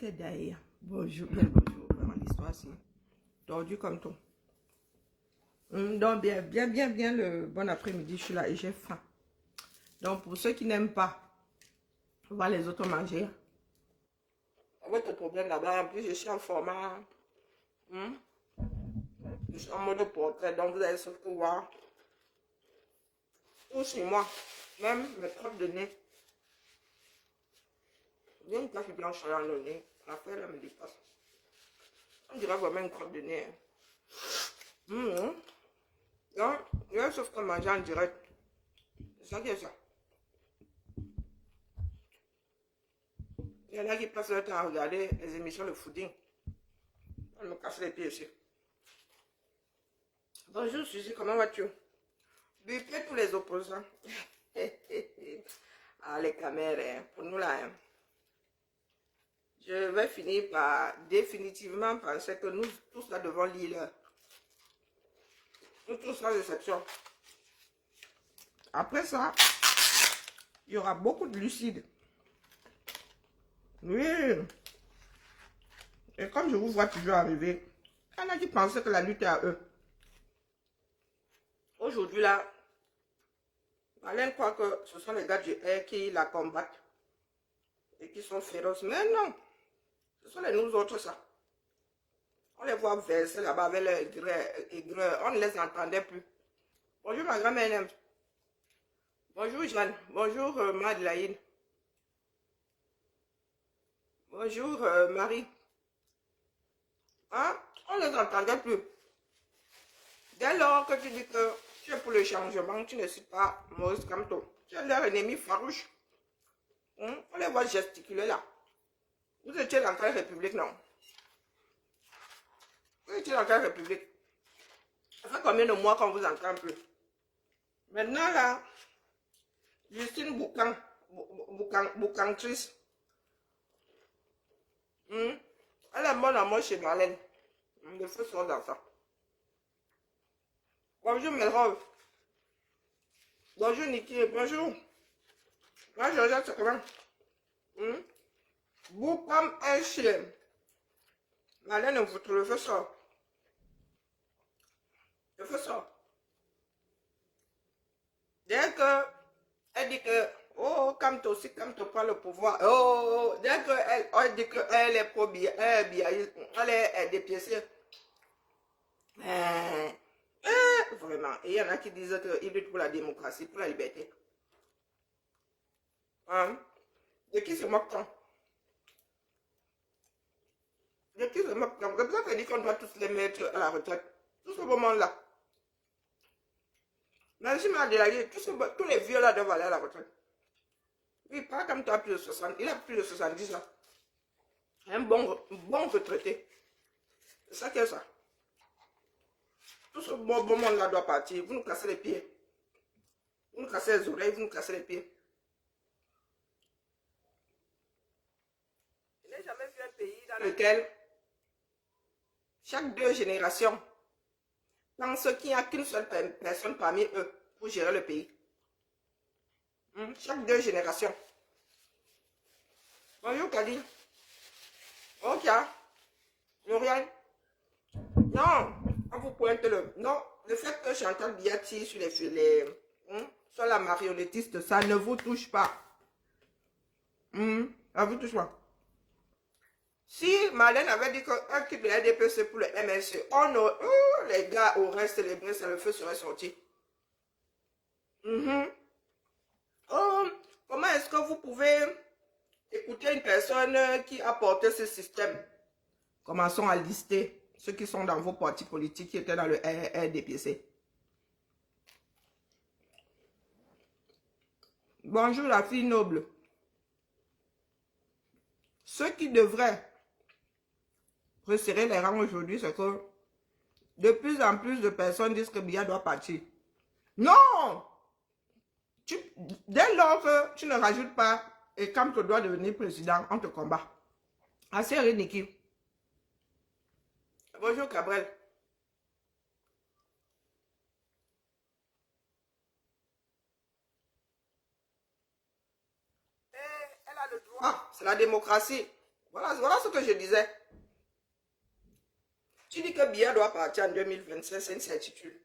Ok, d'ailleurs. Bonjour, bien bonjour. Vraiment, l'histoire, c'est tordu comme tout. Donc, bien le bon après-midi. Je suis là et j'ai faim. Donc, pour ceux qui n'aiment pas voir les autres manger, votre problème là-bas, en plus, je suis en format. Je suis en mode portrait. Donc, vous allez surtout voir tout sur moi. Même mes crottes de nez. Il y a une tache blanche dans le nez. Après, là, me dépasse. On dirait vraiment une crotte de nez. Donc, je vais sauf que manger en direct. C'est ça qui est ça. Il y en a qui passent leur temps à regarder les émissions de fooding. On me casse les pieds aussi. Bonjour Suzy, comment vas-tu? Buffet tous les opposants. Ah, les caméras, pour nous là. Je vais finir par définitivement penser que nous tous là devant lire. Nous tous sans exception. Après ça, il y aura beaucoup de lucides. Oui. Et comme je vous vois toujours arriver, il y en a qui pensaient que la lutte est à eux. Aujourd'hui là, Alain croit que ce sont les gars du air qui la combattent et qui sont féroces. Mais non, ce sont les nous autres ça. On les voit verser là-bas avec les aigreurs. On ne les entendait plus. Bonjour ma grand-mère. Bonjour Jeanne. Bonjour Madeleine. Bonjour Marie. Hein? On ne les entendait plus. Dès lors que tu dis que tu es pour le changement, tu ne cites pas Maurice Kamto. Tu es leur ennemi farouche. On les voit gesticuler là. Vous étiez dans quelle république, non? Vous étiez dans quelle république? Ça fait combien de mois qu'on vous entend plus? Maintenant là, Justine Boucantrice. Elle est bonne à moi chez Marlène. Les feux sont dans ça. Bonjour Melrose. Bonjour Niki. Bonjour. Moi je regarde ce comment. Vous comme un chien. Marlène, vous trouve le feu sort. Le feu sort. Dès que elle dit que oh, Kamto aussi, Kamto prend le pouvoir. Oh, dès qu'elle dit qu'elle est pro-bien, elle est dépiécée. Vraiment. Et il y en a qui disent qu'ils luttent pour la démocratie, pour la liberté. Hein? De qui se moque-t-on? De qui se moque-t-on? C'est pour ça qu'elle dit qu'on doit tous les mettre à la retraite. Tout ce moment-là. Mais si Madeleine, tous les vieux là doivent aller à la retraite. Oui, pas comme toi, plus de 60. Il a plus de 70 ans. Un bon retraité. C'est ça qui est ça. Tout ce bon monde là doit partir. Vous nous cassez les pieds. Vous nous cassez les oreilles, vous nous cassez les pieds. Je n'ai jamais vu un pays dans lequel chaque 2 générations pensent qu'il n'y a qu'une seule personne parmi eux pour gérer le pays. Chaque 2 générations. Bonjour Kadi. Ok. L'Orient. Non, on vous pointe le... Non, le fait que Chantal Biati sur les filets, sur la marionnettiste, ça ne vous touche pas. Ça vous touche pas. Si Marlène avait dit qu'un quitte de la DPC pour le MSC, les gars auraient célébré, ça, le feu serait sorti. Oh, comment est-ce que vous pouvez écouter une personne qui a porté ce système? Commençons à lister ceux qui sont dans vos partis politiques qui étaient dans le RDPC. Bonjour la fille noble. Ce qui devrait resserrer les rangs aujourd'hui, c'est que de plus en plus de personnes disent que Biya doit partir. Non! Dès lors que tu ne rajoutes pas et quand tu dois devenir président, on te combat. Assez Niki. Bonjour Cabrel. Elle a le droit. Ah, c'est la démocratie. Voilà ce que je disais. Tu dis que Biya doit partir en 2025, c'est une certitude.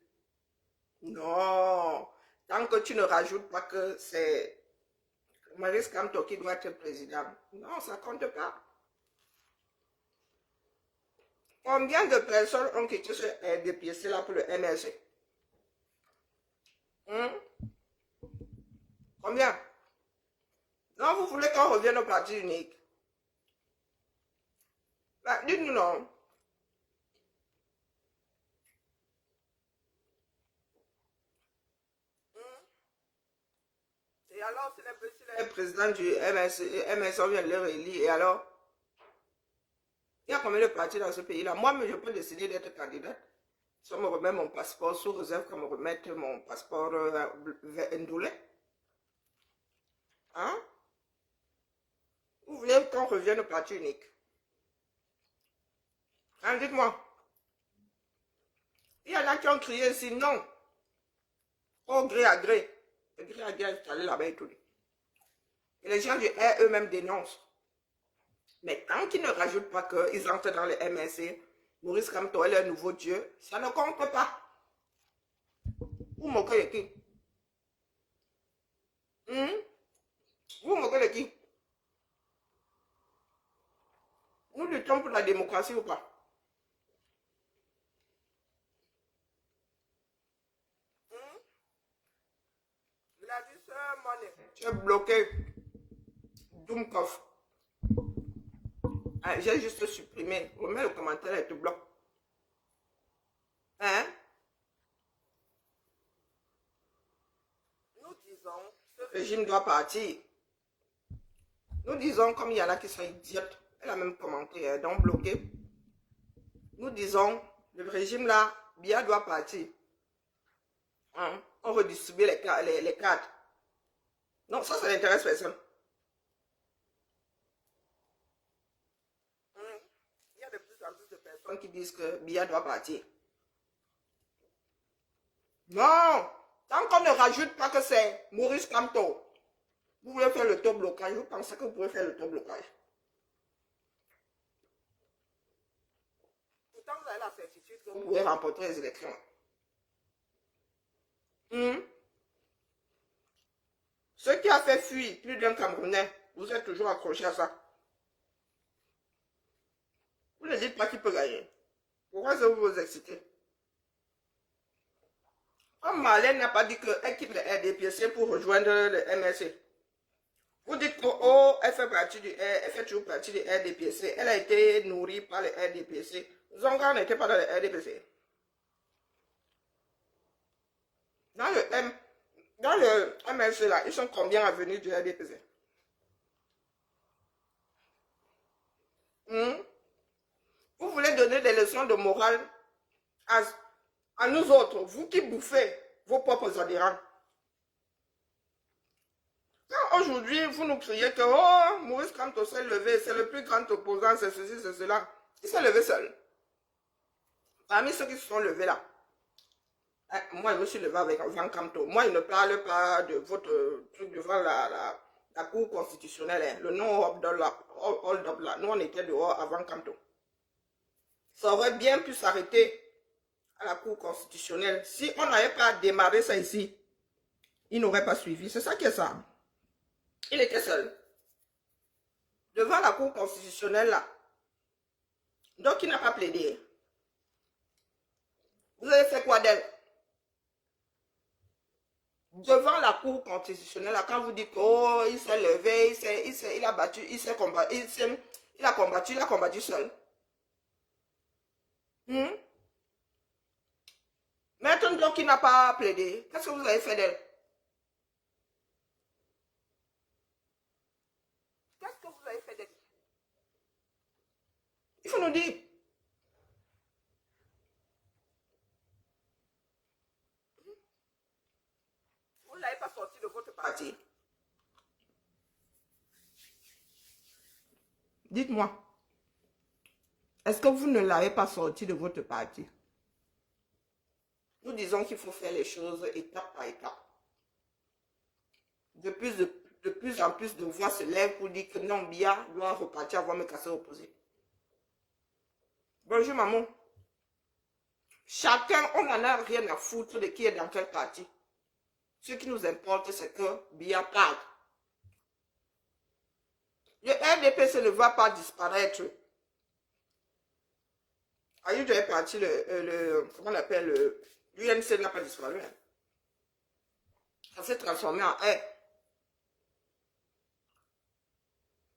Non. Tant que tu ne rajoutes pas que c'est Maurice Kamto qui doit être président. Non, ça ne compte pas. Combien de personnes ont quitté ce RDPC là pour le MRC? Combien? Non, vous voulez qu'on revienne au parti unique? Bah, dites-nous non. Et alors, si le président du MS, on vient de le réélire, et alors? Il y a combien de partis dans ce pays-là? Moi, je peux décider d'être candidate. Si on me remet mon passeport, sous réserve qu'on me remette mon passeport ndolé. Hein? Vous voulez qu'on revienne au parti unique? Hein, dites-moi. Il y en a qui ont crié ici, non. Au gré à gré. Le gré à gré est allé là-bas et tout. Et les gens du R eux-mêmes dénoncent. Mais tant qu'ils ne rajoutent pas qu'ils entrent dans le MSC, Maurice Kamto est le nouveau Dieu, ça ne compte pas. Vous moquez de qui? Vous moquez de qui? Nous luttons pour la démocratie ou pas? Tu es bloqué. Doomkov. Ah, j'ai juste supprimé. Remets le commentaire et te bloque. Hein? Nous disons, ce régime doit partir. Nous disons, comme il y en a qui sont idiotes, elle a même commenté, hein, donc bloqué. Nous disons, le régime là, Biya doit partir. Hein? On redistribue les cartes. Non, ça n'intéresse personne. Il y a de plus en plus de personnes qui disent que Biya doit partir. Non! Tant qu'on ne rajoute pas que c'est Maurice Kamto, vous voulez faire le taux blocage, vous pensez que vous pouvez faire le taux blocage. Pourtant, vous avez la certitude que vous pouvez remporter les élections. Ce qui a fait fuir plus d'un Camerounais, vous êtes toujours accroché à ça. Vous ne dites pas qui peut gagner. Pourquoi est-ce que vous vous excitez? Comme Marlène n'a pas dit qu'elle quitte le RDPC pour rejoindre le MRC. Vous dites que oh, elle fait toujours partie du RDPC. Elle a été nourrie par le RDPC. Zonga n'était pas dans le RDPC. Dans le MRC là, ils sont combien à venir du RDPC? Vous voulez donner des leçons de morale à nous autres, vous qui bouffez vos propres adhérents. Quand aujourd'hui, vous nous criez que oh, Maurice Kamto s'est levé, c'est le plus grand opposant, c'est ceci, c'est cela. Il s'est levé seul. Parmi ceux qui se sont levés là, moi je me suis levé avec Van Kamto. Moi, il ne parle pas de votre truc devant la cour constitutionnelle, hein. Le nom hold up là. Nous, on était dehors avant Kamto. Ça aurait bien pu s'arrêter à la cour constitutionnelle. Si on n'avait pas démarré ça ici, il n'aurait pas suivi. C'est ça qui est ça. Il était seul. Devant la cour constitutionnelle là. Donc il n'a pas plaidé. Vous avez fait quoi d'elle? Devant la cour constitutionnelle là, quand vous dites que oh, il s'est levé, il a battu, il a combattu seul. Maintenant donc il n'a pas plaidé. Qu'est-ce que vous avez fait d'elle? Qu'est-ce que vous avez fait d'elle? Il faut nous dire. Vous ne l'avez pas sorti de votre parti. Dites-moi. Est-ce que vous ne l'avez pas sorti de votre parti? Nous disons qu'il faut faire les choses étape par étape. De plus de plus en plus de voix se lèvent pour dire que non, Bia doit repartir avant de me casser opposé. Bonjour maman. Chacun, on n'en a rien à foutre de qui est dans quel parti. Ce qui nous importe, c'est que Bia parle. Le RDPC ne va pas disparaître. Aïe, j'avais parti comment on appelle, l'UNC n'a pas disparu. Hein. Ça s'est transformé en R.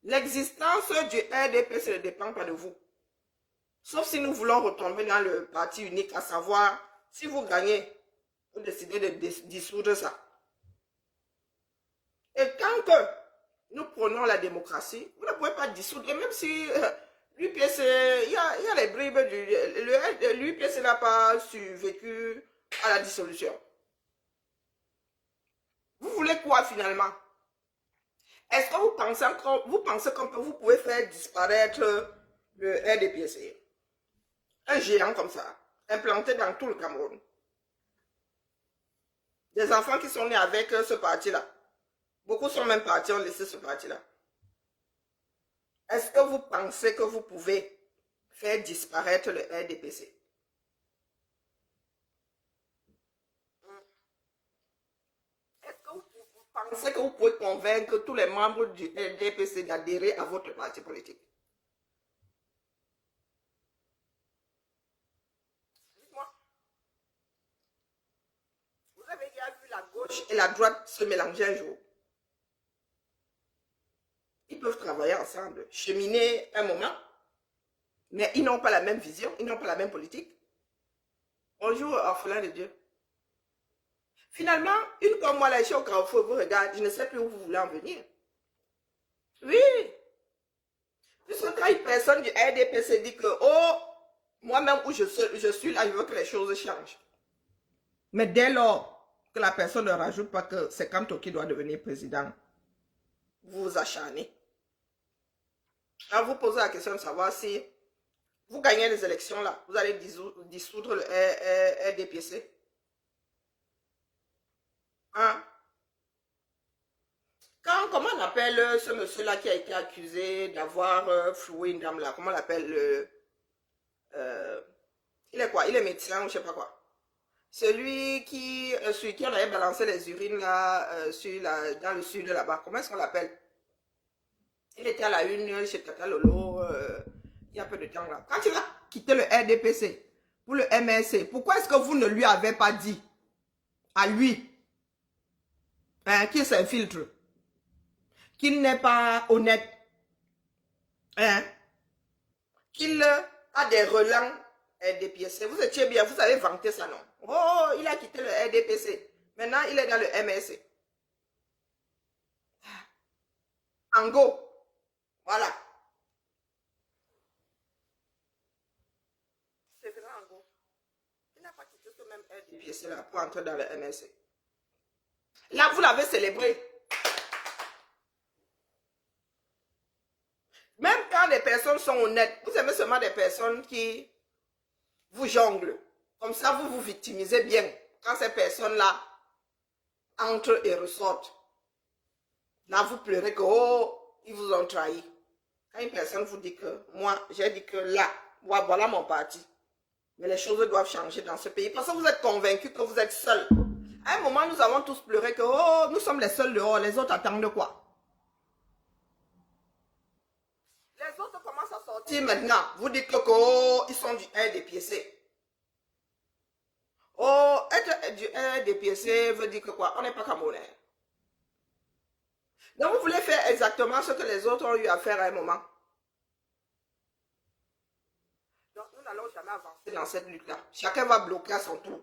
L'existence du RDPC ne dépend pas de vous. Sauf si nous voulons retomber dans le parti unique, à savoir, si vous gagnez, vous décidez de dissoudre ça. Et tant que nous prenons la démocratie, vous ne pouvez pas dissoudre, même si l'UPC, il y a les bribes l'UPC n'a pas survécu à la dissolution. Vous voulez quoi finalement? Est-ce que vous pensez que vous pouvez faire disparaître le RDPC? Un géant comme ça, implanté dans tout le Cameroun. Des enfants qui sont nés avec ce parti-là. Beaucoup sont même partis, ont laissé ce parti-là. Est-ce que vous pensez que vous pouvez faire disparaître le RDPC? Est-ce que vous pensez que vous pouvez convaincre tous les membres du RDPC d'adhérer à votre parti politique? Dites-moi. Vous avez déjà vu la gauche et la droite se mélanger un jour? Ils peuvent travailler ensemble, cheminer un moment, mais ils n'ont pas la même vision, ils n'ont pas la même politique. Bonjour, orphelin de Dieu. Finalement, une comme moi, là, je suis au carrefour, vous regardez, je ne sais plus où vous voulez en venir. Oui. Puisque quand une personne du RDPC dit que, oh, moi-même où je suis là, je veux que les choses changent. Mais dès lors que la personne ne rajoute pas que c'est Kanto qui doit devenir président, vous vous acharnez. Alors vous posez la question de savoir si vous gagnez les élections là, vous allez dissoudre le RDPC. Hein? Comment on appelle ce monsieur-là qui a été accusé d'avoir floué une dame là? Comment on l'appelle? Il est quoi? Il est médecin ou je sais pas quoi. Celui sur qui on avait balancé les urines là, dans le sud là-bas. Comment est-ce qu'on l'appelle? Il était à la une chez Tata Lolo il y a peu de temps là. Quand il a quitté le RDPC pour le MRC, pourquoi est-ce que vous ne lui avez pas dit à lui qu'il s'infiltre, qu'il n'est pas honnête, hein, qu'il a des relents RDPC? Vous étiez bien, vous avez vanté ça, non? Oh, il a quitté le RDPC. Maintenant, il est dans le MRC. Ango. Voilà. C'est vrai, Ango. Il n'a pas quitté ce même RDPC là pour entrer dans le MRC. Là, vous l'avez célébré. Même quand les personnes sont honnêtes, vous aimez seulement des personnes qui vous jonglent. Comme ça, vous vous victimisez bien. Quand ces personnes-là entrent et ressortent, là, vous pleurez que, oh, ils vous ont trahi. Quand une personne vous dit que, moi, j'ai dit que là, voilà mon parti. Mais les choses doivent changer dans ce pays. Parce que vous êtes convaincus que vous êtes seuls. À un moment, nous avons tous pleuré que, oh, nous sommes les seuls dehors, les autres attendent quoi? Les autres commencent à sortir maintenant. Vous dites que, oh, ils sont du RDPC. Oh, être du RDPC veut dire que quoi? On n'est pas Camerounais. Donc, vous voulez faire exactement ce que les autres ont eu à faire à un moment. Donc, nous n'allons jamais avancer dans cette lutte-là. Chacun va bloquer à son tour.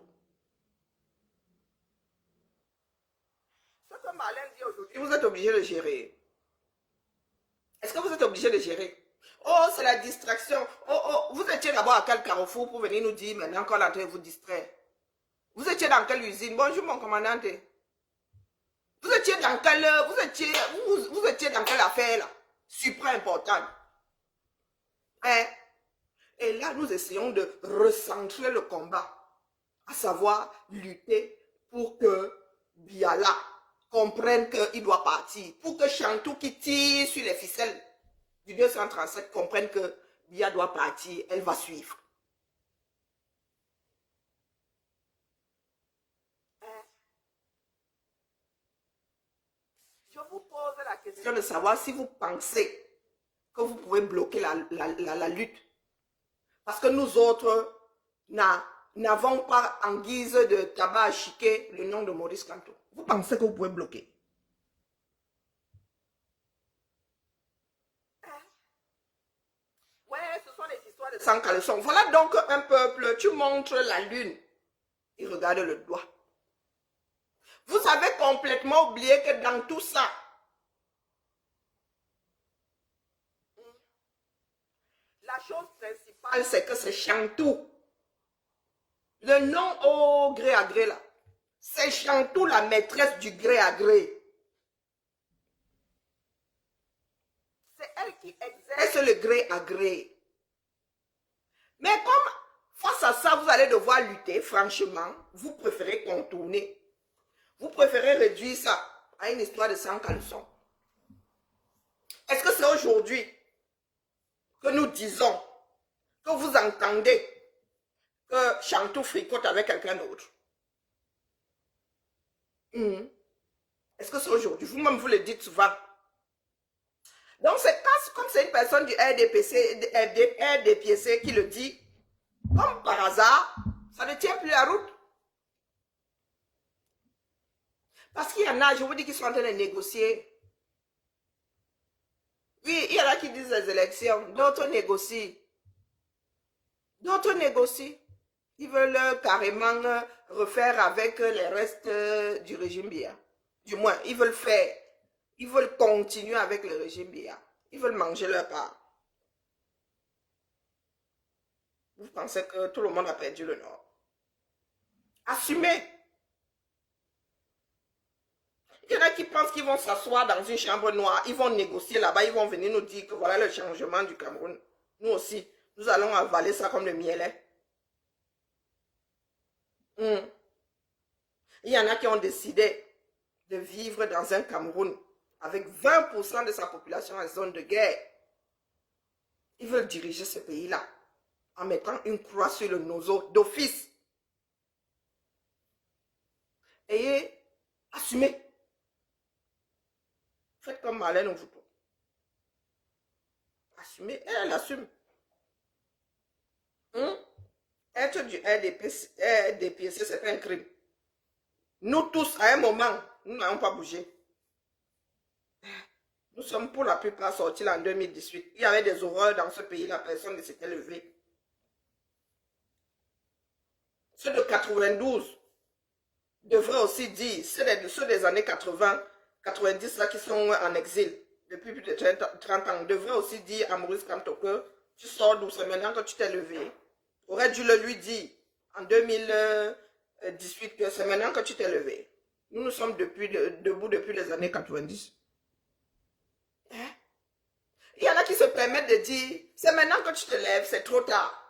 Ce que Marlène dit aujourd'hui, vous êtes obligé de gérer. Est-ce que vous êtes obligé de gérer? Oh, c'est la distraction. Oh, vous étiez d'abord à quel carrefour pour venir nous dire maintenant qu'on est en train de vous distraire? Vous étiez dans quelle usine? Bonjour, mon commandant. Vous étiez dans quelle... Vous étiez dans quelle affaire, là? Super importante. Hein? Et là, nous essayons de recentrer le combat. À savoir, lutter pour que Biala comprenne qu'il doit partir. Pour que Chantou qui tire sur les ficelles du 237 comprenne que Bia doit partir, elle va suivre. Je vous pose la question de savoir si vous pensez que vous pouvez bloquer la lutte. Parce que nous autres n'avons pas en guise de tabac à chiquer le nom de Maurice Kamto. Vous pensez que vous pouvez bloquer? Ouais, ce sont les histoires de sans caleçon. Voilà donc un peuple, tu montres la lune, il regarde le doigt. Vous avez complètement oublié que dans tout ça, la chose principale, c'est que c'est Chantou. Le nom au gré à gré là, c'est Chantou la maîtresse du gré à gré. C'est elle qui exerce le gré à gré. Mais comme face à ça, vous allez devoir lutter, franchement, vous préférez contourner. Vous préférez réduire ça à une histoire de 100 caleçons. Est-ce que c'est aujourd'hui que nous disons que vous entendez que Chantou fricote avec quelqu'un d'autre? Est-ce que c'est aujourd'hui? Vous-même, vous le dites souvent. Donc, c'est comme c'est une personne du RDPC qui le dit, comme par hasard, ça ne tient plus la route. Parce qu'il y en a, je vous dis qu'ils sont en train de négocier. Oui, il y en a qui disent les élections, d'autres négocient. D'autres négocient. Ils veulent carrément refaire avec les restes du régime Biya. Du moins, ils veulent continuer avec le régime Biya. Ils veulent manger leur part. Vous pensez que tout le monde a perdu le Nord? Assumez. Il y en a qui pensent qu'ils vont s'asseoir dans une chambre noire, ils vont négocier là-bas, ils vont venir nous dire que voilà le changement du Cameroun. Nous aussi, nous allons avaler ça comme le miel. Il y en a qui ont décidé de vivre dans un Cameroun avec 20% de sa population en zone de guerre. Ils veulent diriger ce pays-là en mettant une croix sur le nozo d'office. Ayez assumé. Faites comme Marlène Ovuto. Assumez, elle assume. Être du RDPC, c'est un crime. Nous tous, à un moment, nous n'avons pas bougé. Nous sommes pour la plupart sortis là en 2018. Il y avait des horreurs dans ce pays-là, personne ne s'était levé. Ceux de 92 devraient aussi dire, ceux des années 80, 90 là qui sont en exil depuis plus de 30 ans, devraient aussi dire à Maurice Kamto que tu sors d'où, c'est maintenant que tu t'es levé. Aurait dû le lui dire en 2018 que c'est maintenant que tu t'es levé. Nous sommes debout depuis les années 90. Il y en a qui se permettent de dire, c'est maintenant que tu te lèves, c'est trop tard.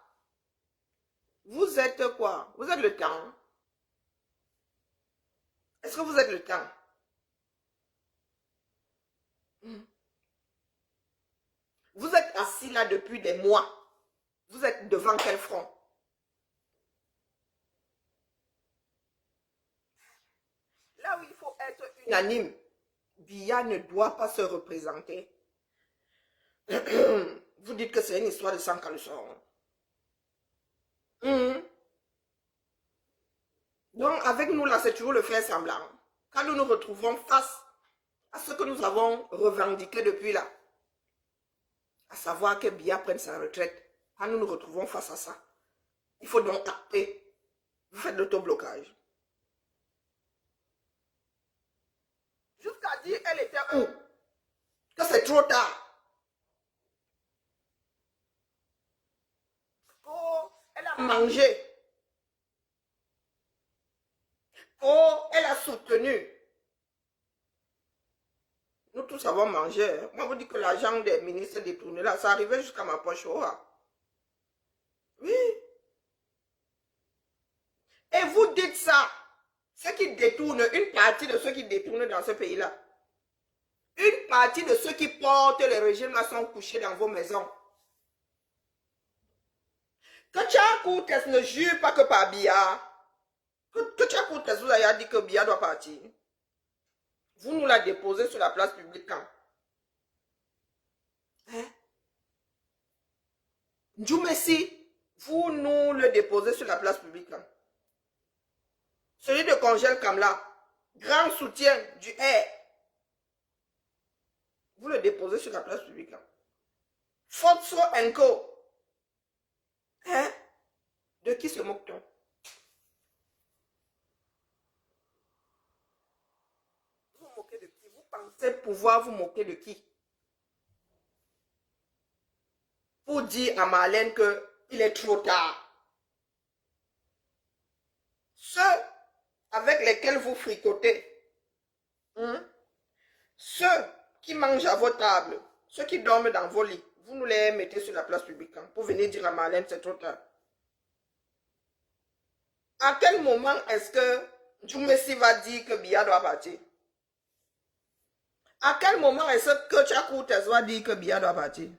Vous êtes quoi? Vous êtes le temps. Est-ce que vous êtes le temps? Vous êtes assis là depuis des mois. Vous êtes devant quel front? Là où il faut être unanime, Biya ne doit pas se représenter. Vous dites que c'est une histoire de 100 caleçons. Donc, avec nous, là, c'est toujours le faire semblant. Quand nous nous retrouvons face à ce que nous avons revendiqué depuis là, à savoir que Biya prenne sa retraite, quand nous nous retrouvons face à ça, il faut donc acter. Vous faites l'autoblocage. Jusqu'à dire, elle était où? Que c'est trop tard. Oh, elle a mangé. Oh, elle a soutenu. Nous tous avons mangé. Moi, vous dites que l'argent des ministres détourné là, ça arrivait jusqu'à ma poche. Oh. Oui. Et vous dites ça. Ceux qui détournent, une partie de ceux qui détournent dans ce pays-là. Une partie de ceux qui portent le régime-là sont couchés dans vos maisons. Que Tchako ne jure pas que par Biya. Que Tchako vous a dit que Biya doit partir. Vous nous la déposez sur la place publique quand? Hein? Djoumessi, vous nous le déposez sur la place publique quand? Celui de Congel Kamla, grand soutien du R. Vous le déposez sur la place publique quand? Fotso Enko. Hein? De qui se moque-t-on? Vous moquez de qui? Vous pensez pouvoir vous moquer de qui? Pour dire à Marlène qu'il est trop tard. Ceux avec lesquels vous fricotez, ceux qui mangent à vos tables, ceux qui dorment dans vos lits, vous nous les mettez sur la place publique pour venir dire à Marlène c'est trop tard. À quel moment est-ce que Djoumessi va dire que Biya doit partir? À quel moment est-ce que Tchakoutes va dire que Biya doit partir?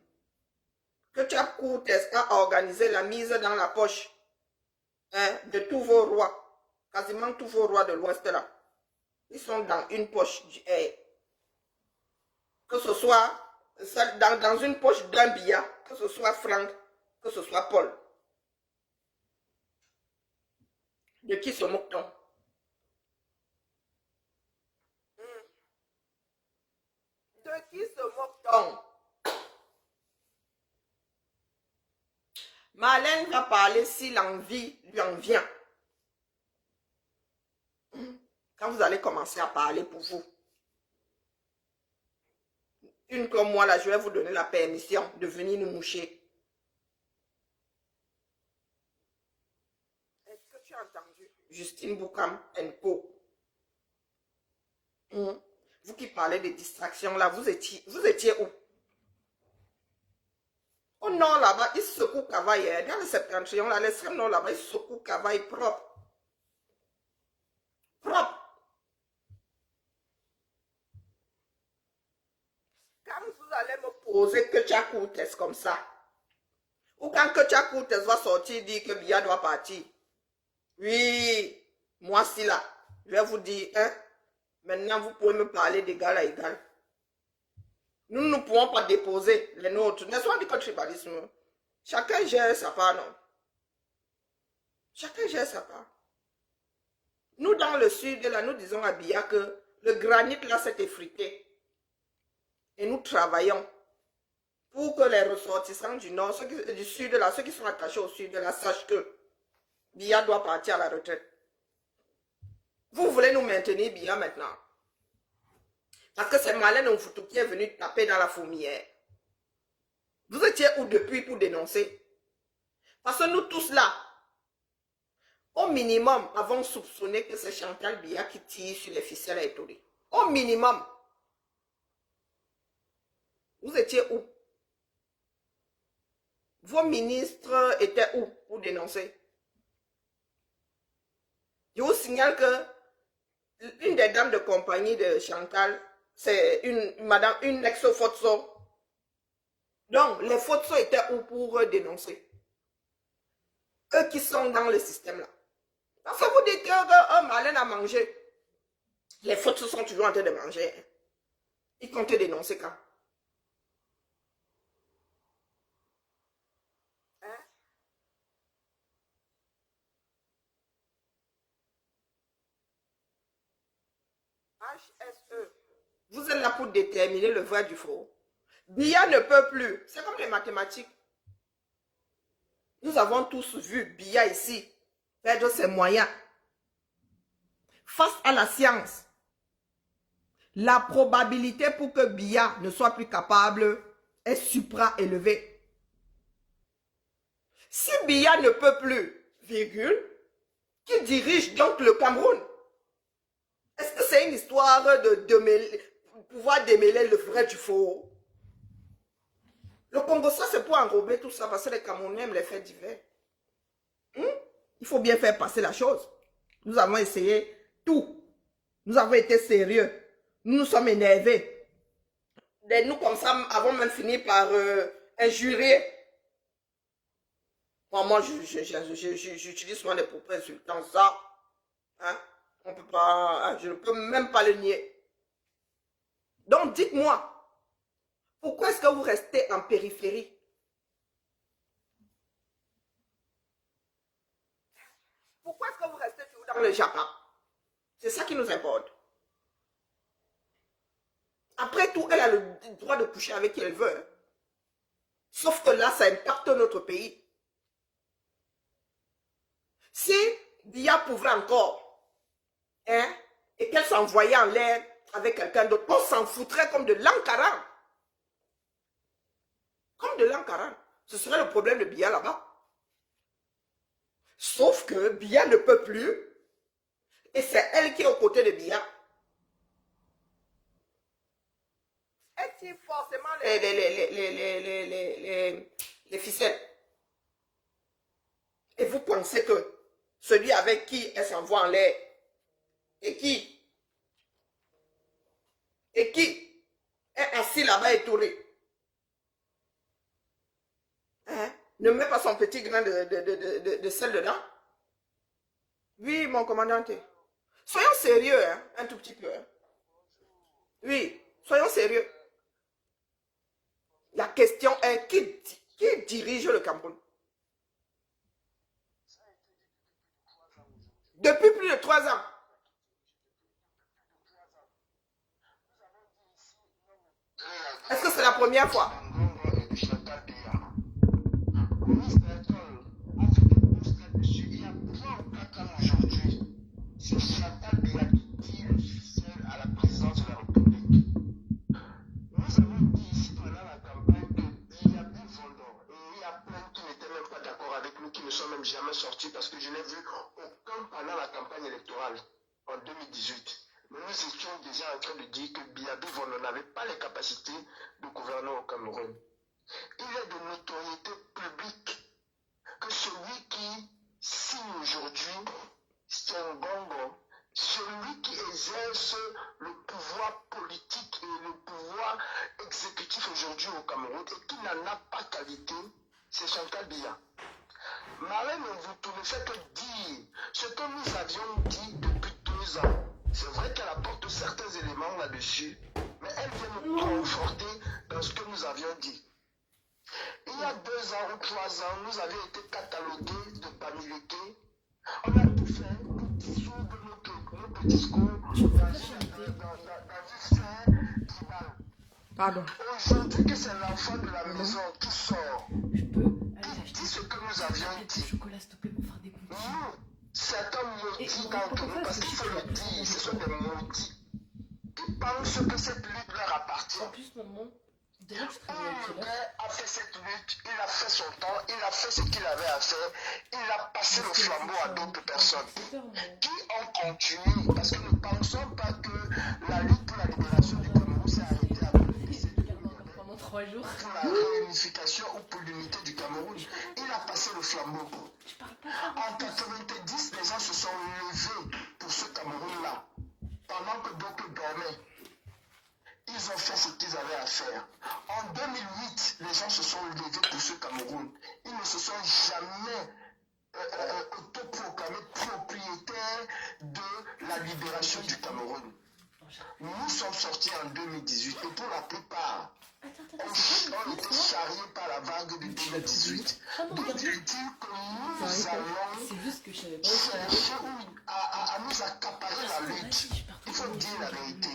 Que Tchakoutes a organisé la mise dans la poche de tous vos rois, quasiment tous vos rois de l'Ouest là. Ils sont dans une poche du air. Que ce soit dans une poche d'un Biya, que ce soit Franck, que ce soit Paul. De qui se moque-t-on? De qui se moque-t-on? Marlène va parler si l'envie lui en vient. Quand vous allez commencer à parler pour vous. Une comme moi, là, je vais vous donner la permission de venir nous moucher. Est-ce que tu as entendu Justine Boukam Co? Vous qui parlez de distraction, là, vous étiez où? Au nord, là-bas, ils secouent Cavaille. Dans le septentrion, là, l'extrême nord, là-bas, ils secouent Cavaille propre. Propre. Quand vous allez me poser que Tchakoutes comme ça, ou quand que Tchakoutes va sortir dire que Biya doit partir, oui, moi si là, je vais vous dire, maintenant vous pouvez me parler d'égal à égal. Nous ne pouvons pas déposer les nôtres. N'est-ce pas du tribalisme? Chacun gère sa part, non? Chacun gère sa part. Nous, dans le sud, là, nous disons à Biya que le granit, là, s'est effrité. Et nous travaillons pour que les ressortissants du nord, du sud, là, ceux qui sont attachés au sud, là, sachent que Biya doit partir à la retraite. Vous voulez nous maintenir Biya maintenant? Parce que c'est Marlène Mfoutou qui est venu taper dans la fourmilière. Vous étiez où depuis pour dénoncer? Parce que nous tous là, au minimum, avons soupçonné que c'est Chantal Biya qui tire sur les ficelles à Etoli. Au minimum. Vous étiez où? Vos ministres étaient où pour dénoncer? Je vous signale que une des dames de compagnie de Chantal, c'est une ex-Fotso. Donc, les Fotso étaient où pour dénoncer? Eux qui sont dans le système là. Parce que vous dites que Marlène a mangé. Les Fotso sont toujours en train de manger. Ils comptent dénoncer quand? HSE. Vous êtes là pour déterminer le vrai du faux. Biya ne peut plus. C'est comme les mathématiques. Nous avons tous vu Biya ici perdre ses moyens. Face à la science, la probabilité pour que Biya ne soit plus capable est supra-élevée. Si Biya ne peut plus, virgule, qui dirige donc le Cameroun? Est-ce que c'est une histoire de pouvoir démêler le vrai du faux? Le Congo, ça c'est pour enrober tout ça parce que les Camerounais aiment les faits divers. Il faut bien faire passer la chose. Nous avons essayé tout. Nous avons été sérieux. Nous nous sommes énervés. Nous, comme ça, avons même fini par injurier. Bon, moi, j'utilise souvent les propos insultants. Ça, hein, on peut pas, je ne peux même pas le nier. Donc, dites-moi, pourquoi est-ce que vous restez en périphérie? Pourquoi est-ce que vous restez toujours dans le Japon? C'est ça qui nous importe. Après tout, elle a le droit de coucher avec qui elle veut. Sauf que là, ça impacte notre pays. Si Bia pouvait encore, hein, et qu'elle s'envoyait en l'air avec quelqu'un d'autre, on s'en foutrait comme de l'Ankara. Comme de l'Ankara. Ce serait le problème de Bia là-bas. Sauf que Bia ne peut plus. Et c'est elle qui est aux côtés de Bia. Elle tire forcément les ficelles. Et vous pensez que celui avec qui elle s'envoie en l'air et qui est assis là-bas étouré, hein, ne met pas son petit grain de sel dedans? Oui, mon commandant. Soyons sérieux, hein, un tout petit peu. Hein. Oui, soyons sérieux. La question est qui dirige le Cameroun? Depuis plus de 3 ans. Est-ce que c'est la première fois? C'est Chantal Béat qui est seule à la présidence de la République. Nous avons dit ici pendant la campagne qu'il y a plus Vondor. Et il y a plein qui n'étaient même pas d'accord avec nous, qui ne sont même jamais sortis parce que je n'ai vu aucun pendant la campagne électorale en 2018. Mais nous étions déjà en train de dire que Biabi Vondor n'avait pas les capacités de gouverner au Cameroun. Il est de notoriété publique que celui qui signe aujourd'hui Songongo, celui qui exerce le pouvoir politique et le pouvoir exécutif aujourd'hui au Cameroun et qui n'en a pas qualité, c'est Chantal Biya. Marlène Mvuto ne fait que dire ce que nous avions dit depuis 2 ans. C'est vrai qu'elle apporte certains éléments là-dessus, mais elle vient nous conforter dans ce que nous avions dit. Il y a 2 ans ou 3 ans, nous avions été catalogués de Bamileke. On a tout fait pour dissoudre notre discours dans une sphère tribale. Pardon. Aujourd'hui que c'est l'enfant de la maison qui sort, qui dit ce que nous avions dit. Nous, certains maudits d'entre nous, parce qu'il faut le dire, ce sont des maudits, qui pensent que cette lutte leur appartient. En plus, maman, un gars a fait cette lutte, il a fait son temps, il a fait ce qu'il avait à faire, il a passé le flambeau à d'autres personnes qui ont continué, parce que nous ne pensons pas que la lutte pour la libération du Cameroun s'est arrêtée pendant 3 jours pour la réunification ou pour l'unité du Cameroun. Il a passé le flambeau. En 90, les gens se sont levés pour ce Cameroun-là, pendant que d'autres dormaient. Ils ont fait ce qu'ils avaient à faire. En 2008, les gens se sont levés pour ce Cameroun. Ils ne se sont jamais autoproclamés propriétaires de la libération du Cameroun. Nous sommes sortis en 2018 et pour la plupart, on était charriés par la vague de 2018. D'où dit-il que nous allons chercher à nous accaparer la lutte? Il faut dire la vérité.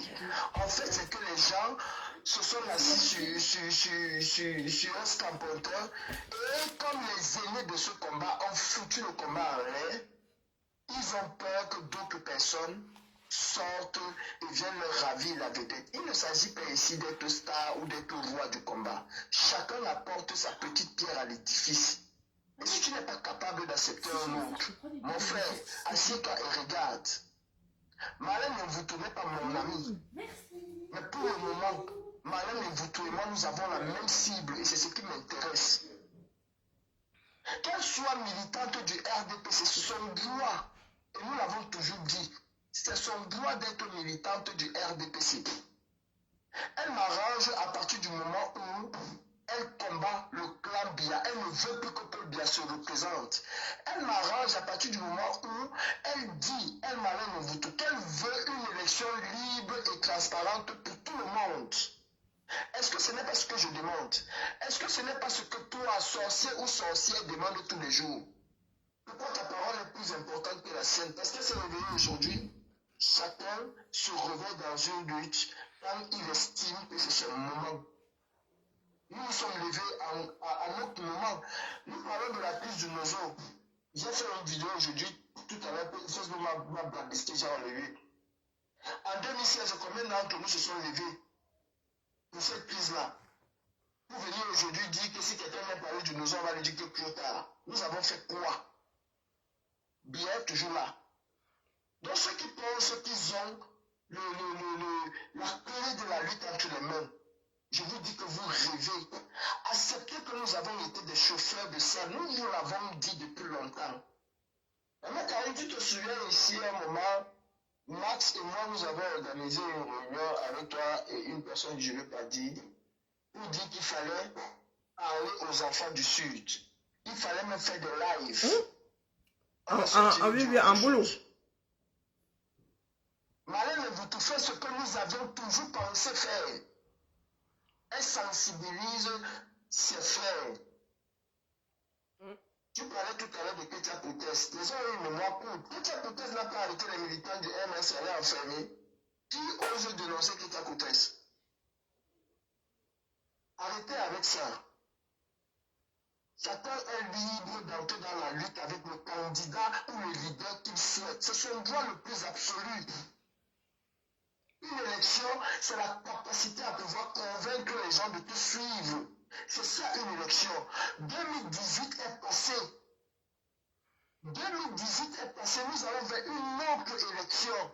En fait, c'est que les gens se sont assis sur un scampoteur et comme les aînés de ce combat ont foutu le combat en l'air, ils ont peur que d'autres personnes sortent et viennent leur ravir la vedette. Il ne s'agit pas ici d'être star ou d'être roi du combat. Chacun apporte sa petite pierre à l'édifice. Et si tu n'es pas capable d'accepter un autre, mon frère, assieds-toi et regarde. Marlène Mvuto n'est pas mon ami. Mais pour le moment, Marlène Mvuto et moi, nous avons la même cible et c'est ce qui m'intéresse. Qu'elle soit militante du RDPC, c'est son droit. Et nous l'avons toujours dit. C'est son droit d'être militante du RDPC. Elle m'arrange à partir du moment où elle combat le clan Biya. Elle ne veut plus que Paul Biya se représente. Elle m'arrange à partir du moment où elle dit, elle Marlène Mobutu, qu'elle veut une élection libre et transparente pour tout le monde. Est-ce que ce n'est pas ce que je demande? Est-ce que ce n'est pas ce que toi, sorcier ou sorcière, demande tous les jours? Pourquoi ta parole est plus importante que la sienne? Parce qu'elle s'est réveillée aujourd'hui. Chacun se réveille dans une lutte quand il estime que c'est son moment. Nous nous sommes levés à notre moment. Nous parlons de la crise du Nozo. J'ai fait une vidéo aujourd'hui, tout à l'heure, Facebook m'a blacklisté, j'ai enlevé. En 2016, combien d'entre nous se sont levés pour cette crise-là? Pour venir aujourd'hui dire que si quelqu'un vient parler du Nozo, on va lui dire que plus tard. Nous avons fait quoi? Bien toujours là. Donc ceux qui pensent qu'ils ont la clé de la lutte entre les mains, je vous dis que vous rêvez. Acceptez que nous avons été des chauffeurs de ça. Nous vous l'avons dit depuis longtemps. Mais Karine, tu te souviens ici à un moment, Max et moi, nous avons organisé une réunion avec toi et une personne, je ne vais pas dire, pour dire qu'il fallait parler aux enfants du Sud. Il fallait même faire des lives. En boulot. Marlène Mobutu fait ce que nous avions toujours pensé faire. Elle sensibilise ses frères. Tu parlais tout à l'heure de Ketia Koutes. Les gens ont une mémoire courte. Ketia Koutes n'a pas arrêté les militants du MS, elle est enfermée. Qui ose dénoncer Ketia Koutes? Arrêtez avec ça. Chacun est libre d'entrer dans la lutte avec le candidat ou le leader qu'il souhaite. C'est son droit le plus absolu. Une élection, c'est la capacité à pouvoir convaincre les gens de te suivre. C'est ça une élection. 2018 est passé. 2018 est passé, nous allons vers une autre élection.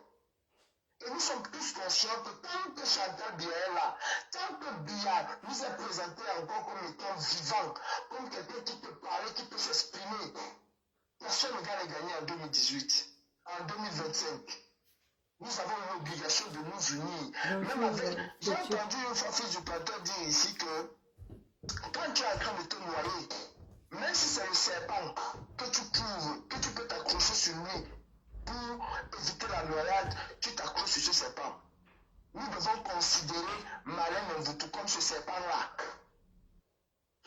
Et nous sommes tous conscients que tant que Chantal Biya est là, tant que Biya nous est présenté encore comme étant vivant, comme quelqu'un qui peut parler, qui peut s'exprimer, personne ne va les gagner en 2018, en 2025. Nous avons une obligation de nous unir. Même avec, j'ai entendu une fois fils du planteur dire ici que quand tu es en train de te noyer, même si c'est le serpent que tu couvres, que tu peux t'accrocher sur lui pour éviter la noyade, tu t'accroches sur ce serpent. Nous devons considérer Marlène Mobutu comme ce serpent-là.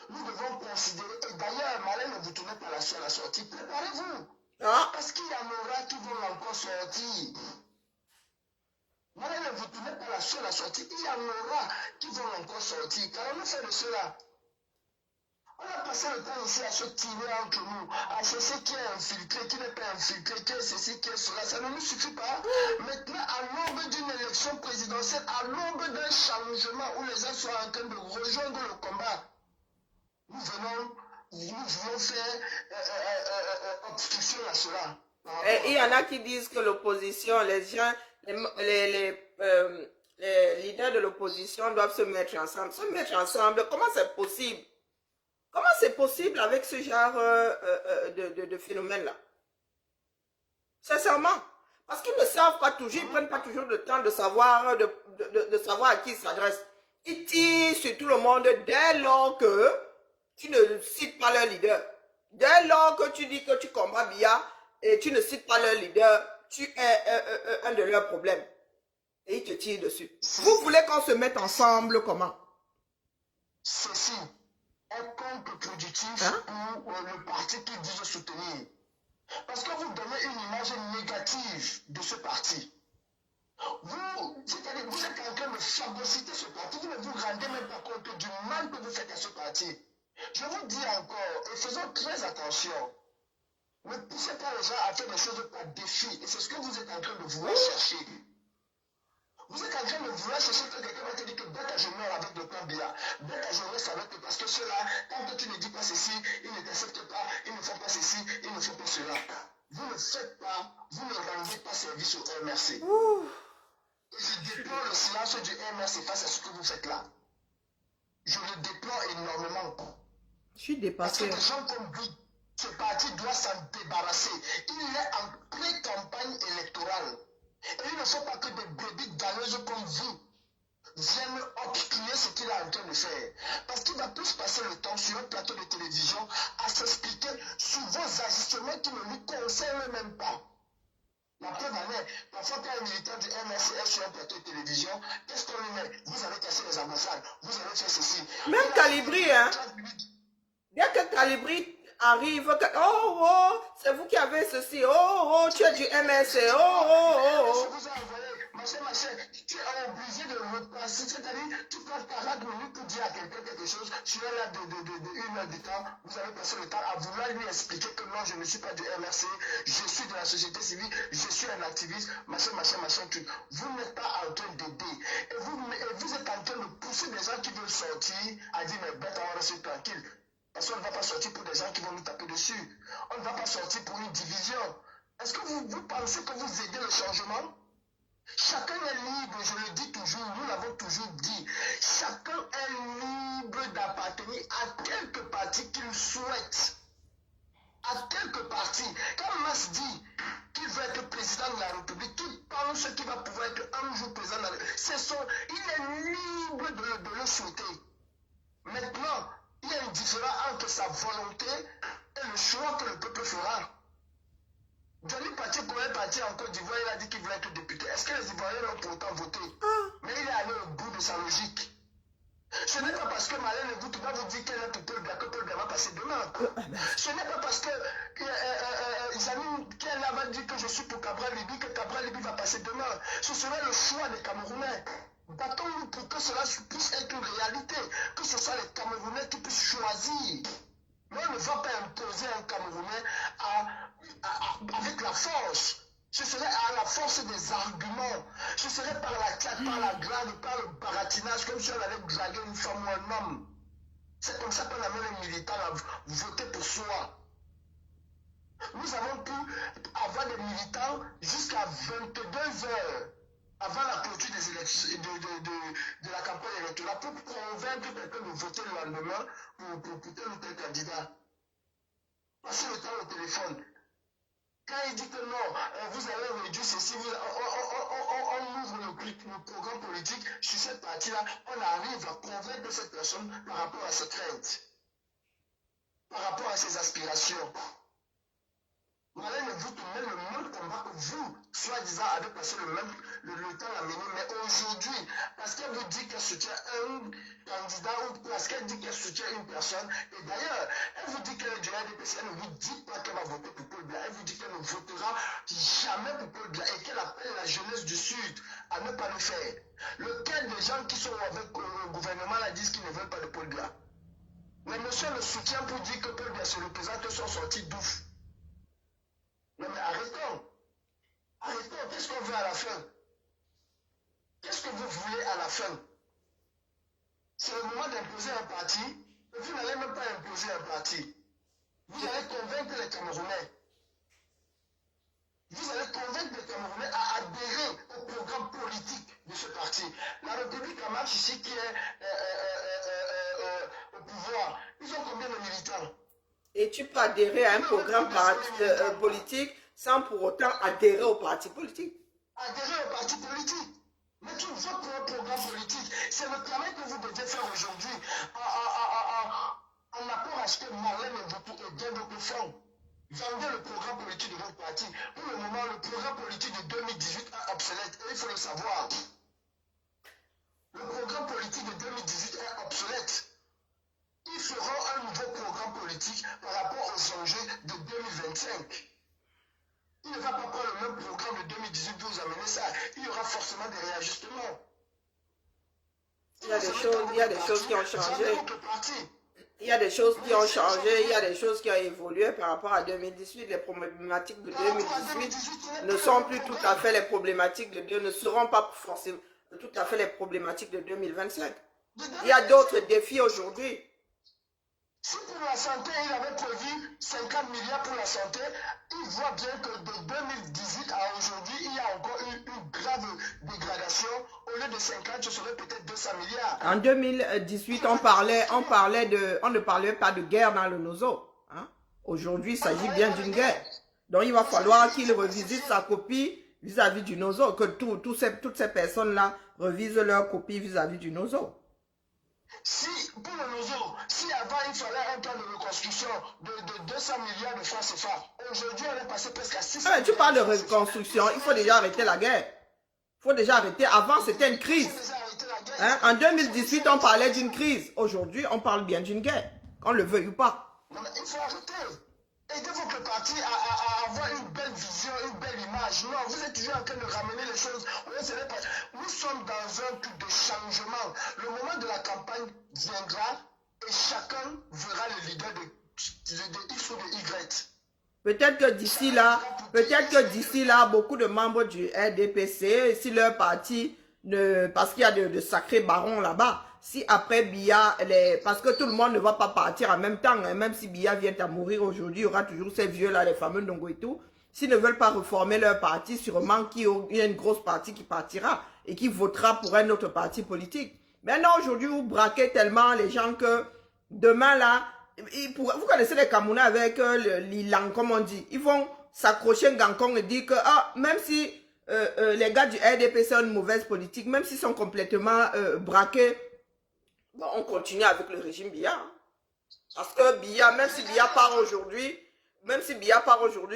Nous devons considérer, et d'ailleurs, Marlène Mobutu n'est pas la seule à sortir. Préparez-vous. Parce qu'il y en aura qui vont encore sortir. Marlène Mobutu n'est pas la seule à sortir. Il y en aura qui vont encore sortir. Car on fait de cela. On a passé le temps ici à se tirer entre nous, à chercher qui est infiltré, qui n'est pas infiltré, qui est ceci, qui est cela. Ça ne nous suffit pas. Maintenant, à l'aube d'une élection présidentielle, à l'aube d'un changement où les gens sont en train de rejoindre le combat, nous voulons faire obstruction à cela. Et il y en a qui disent que l'opposition, les gens, les leaders de l'opposition doivent se mettre ensemble. Se mettre ensemble, comment c'est possible? Comment c'est possible avec ce genre de phénomène-là? Sincèrement. Parce qu'ils ne savent pas toujours, ils ne prennent pas toujours le temps de savoir, de savoir à qui ils s'adressent. Ils tirent sur tout le monde dès lors que tu ne cites pas leur leader. Dès lors que tu dis que tu combats Biya et tu ne cites pas leur leader, tu es un de leurs problèmes. Et ils te tirent dessus. Vous voulez qu'on se mette ensemble comment? Ceci est contre-productif pour le parti qui dit soutenir. Parce que vous donnez une image négative de ce parti. C'est-à-dire vous êtes en train de phagocyter ce parti, vous ne vous rendez même pas compte du mal que vous faites à ce parti. Je vous dis encore, et faisons très attention, ne poussez pas les gens à faire des choses par défi, et c'est ce que vous êtes en train de vouloir chercher. Vous êtes en train de vouloir chercher que quelqu'un va te dire que bête je meurs avec le plan Biya, bête je reste avec eux, parce que ceux-là, tant que tu ne dis pas ceci, ils ne t'acceptent pas, ils ne font pas ceci, ils ne font pas cela. Vous ne faites pas, vous ne rendez pas service au MRC. Et je déplore le silence du MRC face à ce que vous faites là. Je le déplore énormément. Je suis dépassé. Parce que des gens comme lui, ce parti doit s'en débarrasser. Il est en pré-campagne électorale. Et il ne faut pas que des brebis galeuses comme vous viennent obstruer ce qu'il est en train de faire. Parce qu'il va plus passer le temps sur un plateau de télévision à s'expliquer sur vos ajustements qui ne lui concernent même pas. La preuve en est, parfois quand un militant du MRCF sur un plateau de télévision, qu'est-ce qu'on lui met? Vous avez cassé les ambassades, vous avez fait ceci. Même Calibri, hein. Dès que Calibri arrive, oh, c'est vous qui avez ceci, oh, tu es du MSC, oh. Vous avez envoyé, machin, tu es obligé de repasser, c'est-à-dire, tu passes 40 minutes pour dire à quelqu'un quelque chose, sur une heure de temps, vous avez passé le temps à vouloir lui expliquer que non, je ne suis pas du MRC, je suis de la société civile, je suis un activiste, machin, truc. Vous n'êtes pas en train d'aider. Et vous êtes en train de pousser des gens qui veulent sortir à dire, mais bête, on va rester tranquille. Parce qu'on ne va pas sortir pour des gens qui vont nous taper dessus. On ne va pas sortir pour une division. Est-ce que vous pensez que vous aidez le changement? Chacun est libre, je le dis toujours, nous l'avons toujours dit. Chacun est libre d'appartenir à quelque parti qu'il souhaite. À quelque parti. Quand Mas dit qu'il veut être président de la République, qu'il pense qu'il va pouvoir être un jour président de la République, il est libre de le souhaiter. Maintenant, il y a une différence entre sa volonté et le choix que le peuple fera. Johnny Paty pourrait partir en Côte d'Ivoire, il a dit qu'il voulait être député. Est-ce que les Ivoiriens l'ont pourtant voté? Mais il est allé au bout de sa logique. Ce n'est pas parce que Malène Eboutou va vous dire qu'elle est pour Paul Biya que Paul Biya va passer demain. Ce n'est pas parce que Zamine Kella va dire que je suis pour Cabral Libi que Cabral Libi va passer demain. Ce serait le choix des Camerounais. Battons-nous pour que cela puisse être une réalité, que ce soit les Camerounais qui puissent choisir. Mais on ne va pas imposer un Camerounais avec la force. Ce serait à la force des arguments. Ce serait par la claque, par la grade, par le baratinage, comme si on avait dragué une femme ou un homme. C'est comme ça qu'on amène les militants à voter pour soi. Nous avons pu avoir des militants jusqu'à 22 heures avant la clôture des élections, de la campagne électorale pour convaincre quelqu'un de voter le lendemain pour tel ou tel candidat. Passer le temps au téléphone. Quand il dit que non, vous avez réduit ceci, on ouvre le programme politique sur cette partie-là, on arrive à convaincre cette personne par rapport à ses craintes, par rapport à ses aspirations. Malène vous mène le même combat que vous, soi-disant, avez passé le temps à mener, mais aujourd'hui, parce qu'elle vous dit qu'elle soutient un candidat ou parce qu'elle dit qu'elle soutient une personne, et d'ailleurs, elle vous dit qu'elle est du RDPC, elle ne vous dit pas qu'elle va voter pour Paul Biya, elle vous dit qu'elle ne votera jamais pour Paul Biya et qu'elle appelle la jeunesse du Sud à ne pas le faire. Lequel des gens qui sont avec le gouvernement là disent qu'ils ne veulent pas de Paul Biya? Les messieurs le soutiennent pour dire que Paul Biya se représente sont sortis d'ouf. Non mais arrêtons. Arrêtons. Qu'est-ce qu'on veut à la fin? Qu'est-ce que vous voulez à la fin? C'est le moment d'imposer un parti. Et vous n'allez même pas imposer un parti. Vous allez convaincre les Camerounais. Vous allez convaincre les Camerounais à adhérer au programme politique de ce parti. La République en marche ici qui est au pouvoir. Ils ont combien de militants? Et tu peux adhérer à un programme politique sans pour autant adhérer au parti politique. Adhérer au parti politique. Mais tu votes pour un programme politique. C'est le travail que vous devez faire aujourd'hui en apport à ce que Marlène et bien d'autres font. Vendez le programme politique de votre parti. Pour le moment, le programme politique de 2018 est obsolète. Et il faut le savoir. Le programme politique de 2018 est obsolète. Ils feront un nouveau programme politique par rapport aux enjeux de 2025. Il ne va pas prendre le même programme de 2018 pour vous amener ça. Il y aura forcément des réajustements. Il y a des choses qui ont changé. Il y a des choses qui ont changé, il y a des choses qui ont évolué par rapport à 2018. Les problématiques de 2018 ne sont plus tout à fait les problématiques de ne seront pas forcément tout à fait les problématiques de 2025. Il y a d'autres défis aujourd'hui. Si pour la santé, il avait prévu 50 milliards pour la santé, il voit bien que de 2018 à aujourd'hui, il y a encore une grave dégradation. Au lieu de 50, ce serait peut-être 200 milliards. En 2018, on ne parlait pas de guerre dans le Nozo. Hein? Aujourd'hui, il s'agit bien d'une guerre. Donc, il va falloir qu'il revisite sa copie vis-à-vis du Nozo, que toutes ces personnes-là revisent leur copie vis-à-vis du Nozo. Si, pour le Nozo, si avant il fallait un plan de reconstruction de 200 milliards de francs CFA, aujourd'hui on est passé presque à 600 milliards. Tu parles de reconstruction, il faut déjà arrêter la guerre. Il faut déjà arrêter. Avant, c'était une crise. Hein? En 2018, on parlait d'une crise. Aujourd'hui, on parle bien d'une guerre. Qu'on le veuille ou pas. Non, mais il faut arrêter. Aidez votre parti à avoir une belle vision, une belle image. Non, vous êtes toujours en train de ramener les choses. Nous sommes dans un truc de changement. Le moment de la campagne viendra et chacun verra le leader de X ou de Y. Peut-être que d'ici là, beaucoup de membres du RDPC, si leur parti, parce qu'il y a de sacrés barons là-bas, si après Biya, parce que tout le monde ne va pas partir en même temps, hein, même si Biya vient à mourir aujourd'hui, il y aura toujours ces vieux-là, les fameux Ndongo et tout, s'ils ne veulent pas reformer leur parti, sûrement qu'il y a une grosse partie qui partira et qui votera pour un autre parti politique. Maintenant, aujourd'hui, vous braquez tellement les gens que demain là, vous connaissez les Camerounais avec l'ilang, comme on dit. Ils vont s'accrocher un gankong et dire que même si les gars du RDPC ont une mauvaise politique, même s'ils sont complètement braqués, bon, on continue avec le régime Biya. Hein. Parce que Biya, même si Biya part aujourd'hui,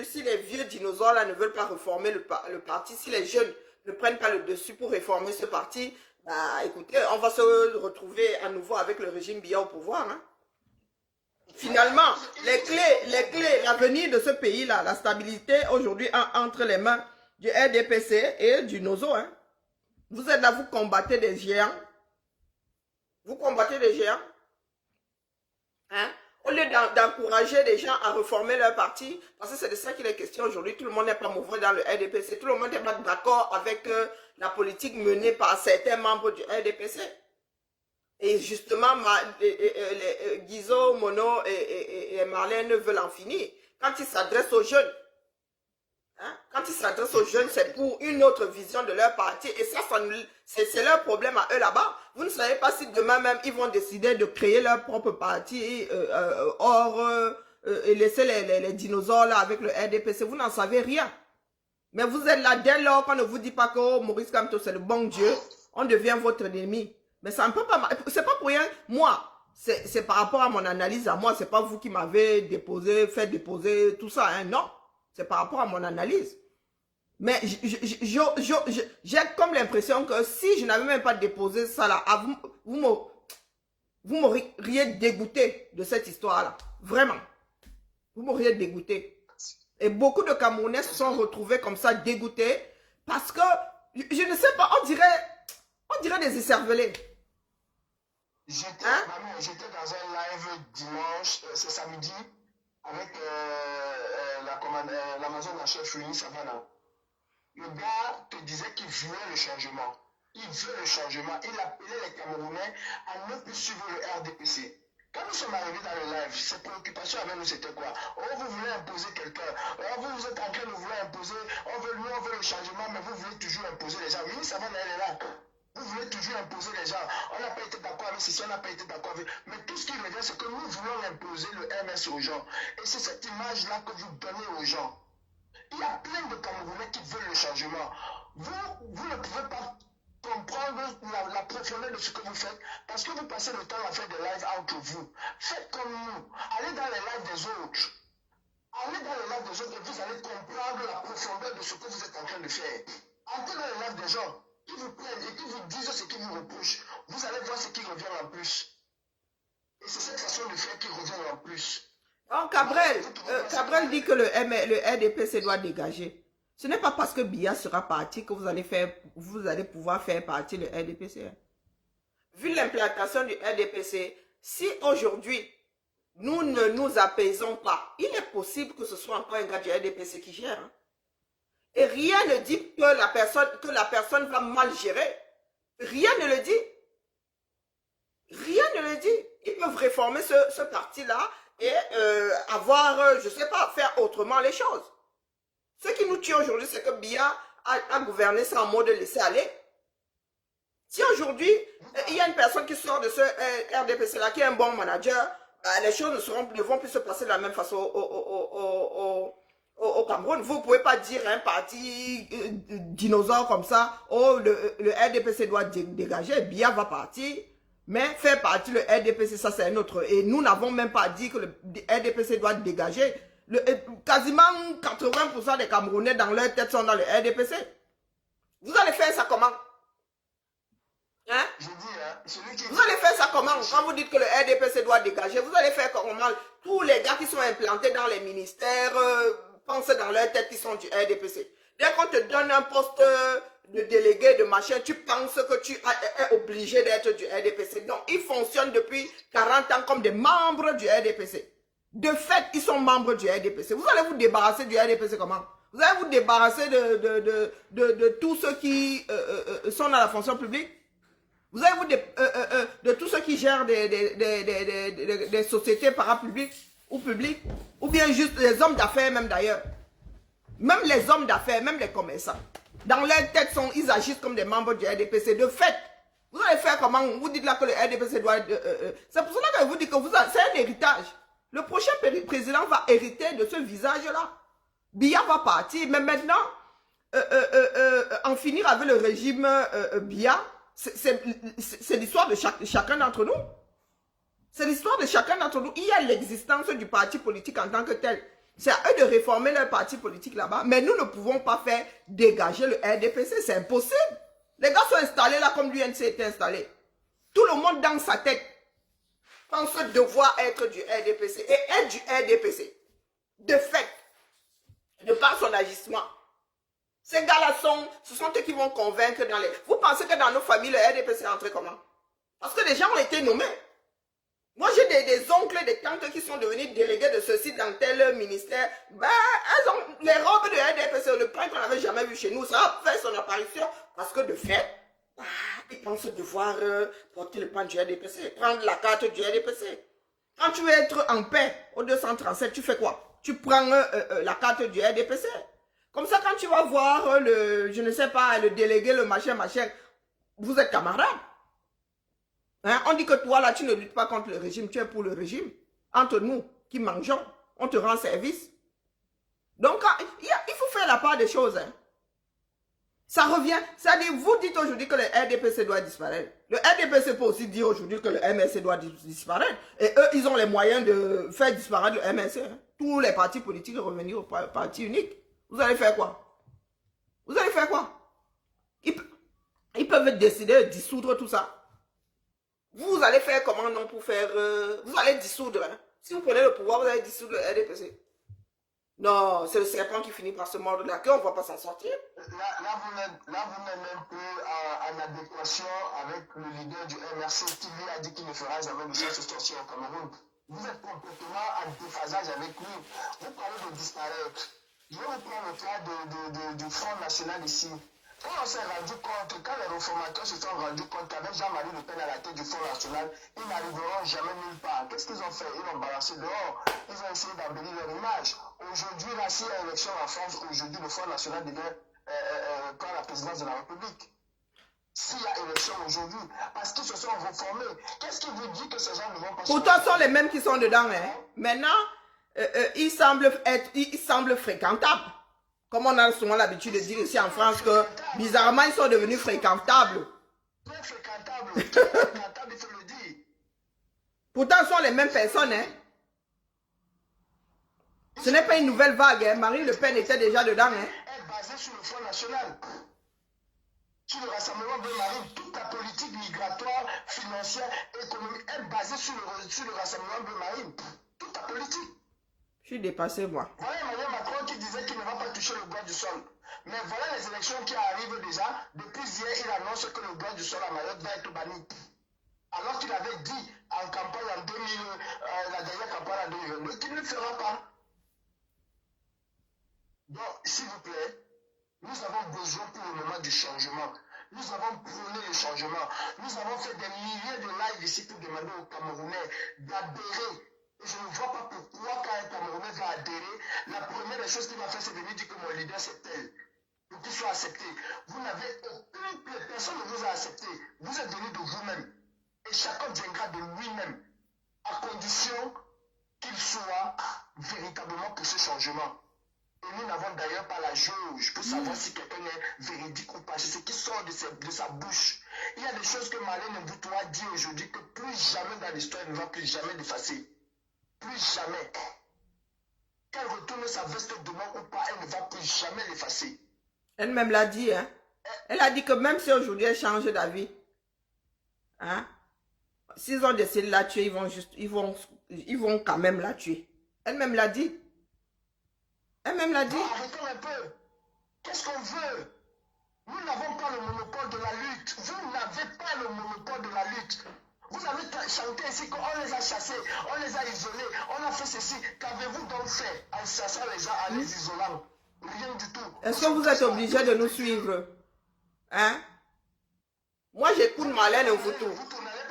si les vieux dinosaures là ne veulent pas reformer le parti, si les jeunes ne prennent pas le dessus pour réformer ce parti, bah écoutez, on va se retrouver à nouveau avec le régime Biya au pouvoir. Hein. Finalement, les clés, l'avenir de ce pays-là, la stabilité aujourd'hui entre les mains du RDPC et du Nozo. Hein. Vous êtes là, vous combattez des géants. Vous combattez des géants. Hein? Au lieu d'encourager les gens à reformer leur parti, parce que c'est de ça qu'il est question aujourd'hui, tout le monde n'est pas mauvais dans le RDPC, tout le monde n'est pas d'accord avec la politique menée par certains membres du RDPC. Et justement, Guizot, Mono et Marlène veulent en finir. Quand ils s'adressent aux jeunes, c'est pour une autre vision de leur parti. Et ça c'est leur problème à eux là-bas. Vous ne savez pas si demain même, ils vont décider de créer leur propre parti et laisser les dinosaures là avec le RDPC. Vous n'en savez rien. Mais vous êtes là dès lors qu'on ne vous dit pas que Maurice Kamto, c'est le bon Dieu. On devient votre ennemi. Mais ça ne peut pas... C'est pas pour rien. Moi, c'est par rapport à mon analyse à moi. C'est pas vous qui m'avez fait déposer tout ça. Hein, non. C'est par rapport à mon analyse. Mais j'ai comme l'impression que si je n'avais même pas déposé ça là, vous m'auriez dégoûté de cette histoire-là. Vraiment. Vous m'auriez dégoûté. Et beaucoup de Camerounais se sont retrouvés comme ça, dégoûtés. Parce que, je ne sais pas, on dirait des écervelés. J'étais dans un live dimanche, c'est samedi, avec l'Amazon en chef Uni Savannah. Le gars te disait qu'il voulait le changement. Il veut le changement. Il appelait les Camerounais à ne plus suivre le RDPC. Quand nous sommes arrivés dans le live, ses préoccupations avec nous, c'était quoi? Oh, vous voulez imposer quelqu'un. Oh, vous êtes en train de vouloir imposer. On veut le changement, mais vous voulez toujours imposer les gens. Uni Savannah, elle est là. Vous voulez toujours imposer les gens. On n'a pas été d'accord avec ceci, on n'a pas été d'accord avec... Mais tout ce qui revient, c'est que nous voulons imposer le MS aux gens. Et c'est cette image-là que vous donnez aux gens. Il y a plein de Camerounais qui veulent le changement. Vous ne pouvez pas comprendre la profondeur de ce que vous faites parce que vous passez le temps à faire des lives entre vous. Faites comme nous. Allez dans les lives des autres. Allez dans les lives des autres et vous allez comprendre la profondeur de ce que vous êtes en train de faire. Entrez dans les lives des gens qui vous prennent et qui vous disent ce qui vous reproche. Vous allez voir ce qui revient en plus. Et c'est cette façon de faire qui revient en plus. Oh, Cabrel dit que le RDPC doit dégager. Ce n'est pas parce que Biya sera parti que vous allez pouvoir faire partie du RDPC. Vu l'implantation du RDPC, si aujourd'hui, nous ne nous apaisons pas, il est possible que ce soit encore un gars du RDPC qui gère. Hein. Et rien ne dit que la personne va mal gérer. Rien ne le dit. Rien ne le dit. Ils peuvent réformer ce parti-là et avoir, je ne sais pas, faire autrement les choses. Ce qui nous tue aujourd'hui, c'est que Biya a gouverné ça en mode laisser aller. Si aujourd'hui, il y a une personne qui sort de ce RDPC-là, qui est un bon manager, les choses ne vont plus se passer de la même façon au Cameroun. Vous ne pouvez pas dire un parti dinosaure comme ça, oh, le RDPC doit dégager, Biya va partir, mais faire partie le RDPC, ça c'est un autre. Et nous n'avons même pas dit que le RDPC doit dégager. Quasiment 80% des Camerounais dans leur tête sont dans le RDPC. Vous allez faire ça comment? Hein? Je dis, hein, celui qui... Vous allez faire ça comment? Quand vous dites que le RDPC doit dégager, vous allez faire comment? Tous les gars qui sont implantés dans les ministères pensent dans leur tête qu'ils sont du RDPC. Dès qu'on te donne un poste de délégué, de machin, tu penses que tu es obligé d'être du RDPC. Non, ils fonctionnent depuis 40 ans comme des membres du RDPC. De fait, ils sont membres du RDPC. Vous allez vous débarrasser du RDPC comment? Vous allez vous débarrasser de tous ceux qui sont dans la fonction publique? Vous avez vous de tous ceux qui gèrent des sociétés parapubliques ou publiques, ou bien juste les hommes d'affaires même d'ailleurs. Même les hommes d'affaires, même les commerçants. Dans leur tête, ils agissent comme des membres du RDPC. De fait, vous allez faire comment? Vous dites là que le RDPC doit... c'est pour cela que je vous dis que c'est un héritage. Le prochain président va hériter de ce visage-là. Biya va partir, mais maintenant, en finir avec le régime Biya, c'est l'histoire de chacun d'entre nous. C'est l'histoire de chacun d'entre nous. Il y a l'existence du parti politique en tant que tel. C'est à eux de réformer leur parti politique là-bas. Mais nous ne pouvons pas faire dégager le RDPC. C'est impossible. Les gars sont installés là comme l'UNC était installé. Tout le monde dans sa tête pense devoir être du RDPC. Et être du RDPC. De fait. De par son agissement. Ces gars-là ce sont eux qui vont convaincre dans les... Vous pensez que dans nos familles, le RDPC est entré comment? Parce que les gens ont été nommés. Moi, j'ai des oncles, des tantes qui sont devenus délégués de ceci dans tel ministère. Ben, elles ont les robes de RDPC. Le pain qu'on n'avait jamais vu chez nous, ça a fait son apparition. Parce que de fait, ils pensent devoir porter le pain du RDPC, prendre la carte du RDPC. Quand tu veux être en paix au 237, tu fais quoi? Tu prends la carte du RDPC. Comme ça, quand tu vas voir je ne sais pas, le délégué, le machin, vous êtes camarades. Hein? On dit que toi, là, tu ne luttes pas contre le régime, tu es pour le régime. Entre nous, qui mangeons, on te rend service. Donc, il faut faire la part des choses. Hein. Ça revient. C'est-à-dire, vous dites aujourd'hui que le RDPC doit disparaître. Le RDPC peut aussi dire aujourd'hui que le MRC doit disparaître. Et eux, ils ont les moyens de faire disparaître le MRC. Hein. Tous les partis politiques revenir au parti unique. Vous allez faire quoi? Vous allez faire quoi? Ils peuvent décider de dissoudre tout ça. Vous allez faire comment non pour faire... vous allez dissoudre. Hein? Si vous prenez le pouvoir, vous allez dissoudre le RDPC. Non, c'est le serpent qui finit par se mordre la queue, on ne va pas s'en sortir. Là, vous n'êtes même plus en adéquation avec le leader du MRC qui lui a dit qu'il ne fera jamais de chasse sortie au Cameroun. Vous êtes complètement en déphasage avec lui. Vous parlez de disparaître. Je vais vous prendre le cas du Front National ici. Quand on s'est rendu compte, quand les réformateurs se sont rendus compte qu'avec Jean-Marie Le Pen à la tête du Front National, ils n'arriveront jamais nulle part. Qu'est-ce qu'ils ont fait? Ils l'ont balancé dehors. Ils ont essayé d'embellir leur image. Aujourd'hui, là, s'il y a élection en France, aujourd'hui, le Front National prend la présidence de la République. S'il y a élection aujourd'hui, parce qu'ils se sont reformés, qu'est-ce qui vous dit que ces gens ne vont pas... Pourtant, ce sont les mêmes qui sont dedans. Hein. Maintenant, ils semblent fréquentables. Comme on a souvent l'habitude de dire ici en France que, bizarrement, ils sont devenus fréquentables. Très fréquentables, il faut le dire. Pourtant, ce sont les mêmes personnes. Hein. Ce n'est pas une nouvelle vague. Hein. Marine Le Pen était déjà dedans. Hein. Elle est basée sur le Front National. Sur le Rassemblement de Marine, toute la politique migratoire, financière, économique est basée sur le Rassemblement de Marine. Toute la politique. Je suis dépassé, moi. Voilà Emmanuel Macron qui disait qu'il ne va pas toucher le droit du sol. Mais voilà les élections qui arrivent déjà. Depuis hier, il annonce que le droit du sol à Mayotte va être banni. Alors qu'il avait dit en campagne en 2000, la dernière campagne en 2022, qu'il ne le fera pas. Donc, s'il vous plaît, nous avons besoin pour le moment du changement. Nous avons prôné le changement. Nous avons fait des milliers de lives ici pour demander aux Camerounais d'adhérer. Et je ne vois pas pourquoi quand un Camerounais va adhérer, la première des choses qu'il va faire, c'est venir dire que mon leader c'est tel. Pour qu'il soit accepté. Vous n'avez aucune personne ne vous a accepté. Vous êtes venu de vous-même. Et chacun viendra de lui-même. À condition qu'il soit véritablement pour ce changement. Et nous n'avons d'ailleurs pas la jauge pour savoir si quelqu'un est véridique ou pas. C'est ce qui sort de sa bouche. Il y a des choses que Marlène Mboutoua dit aujourd'hui que plus jamais dans l'histoire, elle ne va plus jamais l'effacer. Plus jamais. Qu'elle retourne sa veste demain ou pas, elle ne va plus jamais l'effacer. Elle-même l'a dit, hein. Elle a dit que même si aujourd'hui elle change d'avis, hein, s'ils ont décidé de la tuer, ils vont quand même la tuer. Elle-même l'a dit. Elle-même l'a dit. Non, arrêtons un peu. Qu'est-ce qu'on veut? Nous n'avons pas le monopole de la lutte. Vous n'avez pas le monopole de la lutte. Vous avez chanté ici qu'on les a chassés, on les a isolés, on a fait ceci. Qu'avez-vous donc fait en chassant les gens, en les isolant? Rien du tout. Est-ce que vous êtes obligé de nous suivre? Hein? Moi, j'écoute Marlène Mboutou.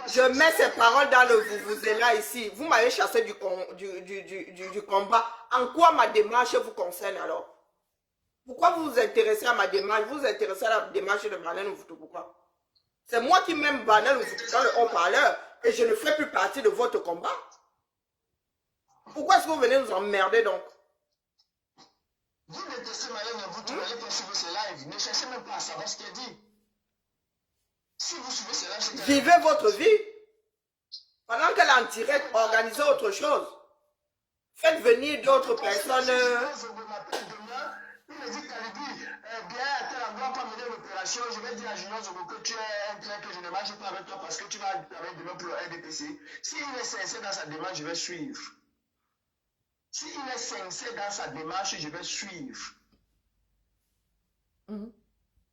Je mets ces paroles dans le vous-vous-là ici. Vous m'avez chassé du combat. En quoi ma démarche vous concerne alors? Pourquoi vous vous intéressez à ma démarche? Vous vous intéressez à la démarche de Marlène Mboutou? Pourquoi? C'est moi qui mets Marlène Mboutou dans le haut-parleur et je ne fais plus partie de votre combat. Pourquoi est-ce que vous venez nous emmerder donc? Vous détestez Marlène Mboutou, n'allez pas suivre ses lives. Ne cherchez même pas à savoir ce qu'elle dit. Si vous suivez ses lives, c'est qu'elle... Vivez votre vie. Pendant qu'elle est en direct, organisez autre chose. Faites venir d'autres personnes. Il me dit Kalibi, bien à tel endroit pas mener l'opération, je vais dire à Junior Zogo que tu es un train que je ne marche pas avec toi parce que tu vas avec demain pour le RDPC. S'il est sincère dans sa démarche, je vais suivre. S'il est sincère dans sa démarche, je vais suivre. Lui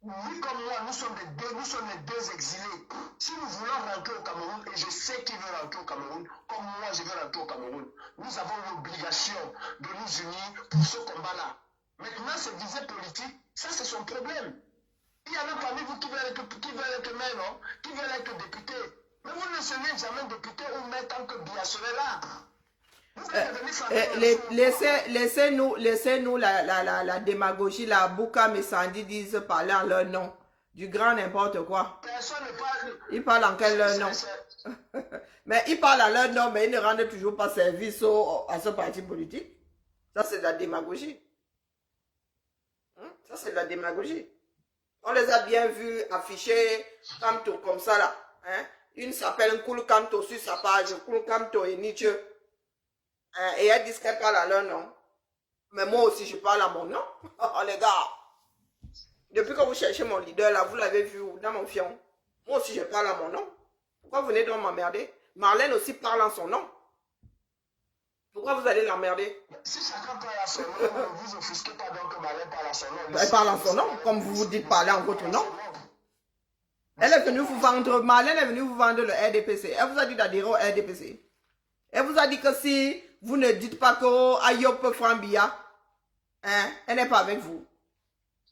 comme moi, nous sommes les deux exilés. Si nous voulons rentrer au Cameroun, et je sais qu'il veut rentrer au Cameroun, comme moi je veux rentrer au Cameroun, nous avons l'obligation de nous unir pour ce combat-là. Maintenant, c'est visée politique, ça c'est son problème. Il y en a parmi vous qui veulent être maire, non? Qui veulent être député. Mais vous ne serez jamais député ou maire tant que Biya serait là. Laissez-nous la démagogie, la Bouka Messandi disent parler en leur nom. Du grand n'importe quoi. Personne ne parle. Ils parlent en quel leur nom? Mais ils parlent à leur nom, mais ils ne rendent toujours pas service à ce parti politique. Ça, c'est de la démagogie. Ça, c'est de la démagogie. On les a bien vus afficher comme ça, là. Hein? Une s'appelle Koul Kamto sur sa page, Koul Kamto et Nietzsche. Et elles disent qu'elles parlent à leur nom. Mais moi aussi, je parle à mon nom. Oh, les gars. Depuis que vous cherchez mon leader, là, vous l'avez vu dans mon fion. Moi aussi, je parle à mon nom. Pourquoi vous venez donc m'emmerder? Marlène aussi parle en son nom. Pourquoi vous allez l'emmerder? Si chacun parle à son nom, ne vous offusquez pas donc que Marlène parle à son nom. Elle parle en son nom, comme vous vous dites parler en votre nom. Elle est venue vous vendre, Marlène est venue vous vendre le RDPC. Elle vous a dit d'adhérer au RDPC. Elle vous a dit que si vous ne dites pas que Ayop Frambia, hein, elle n'est pas avec vous.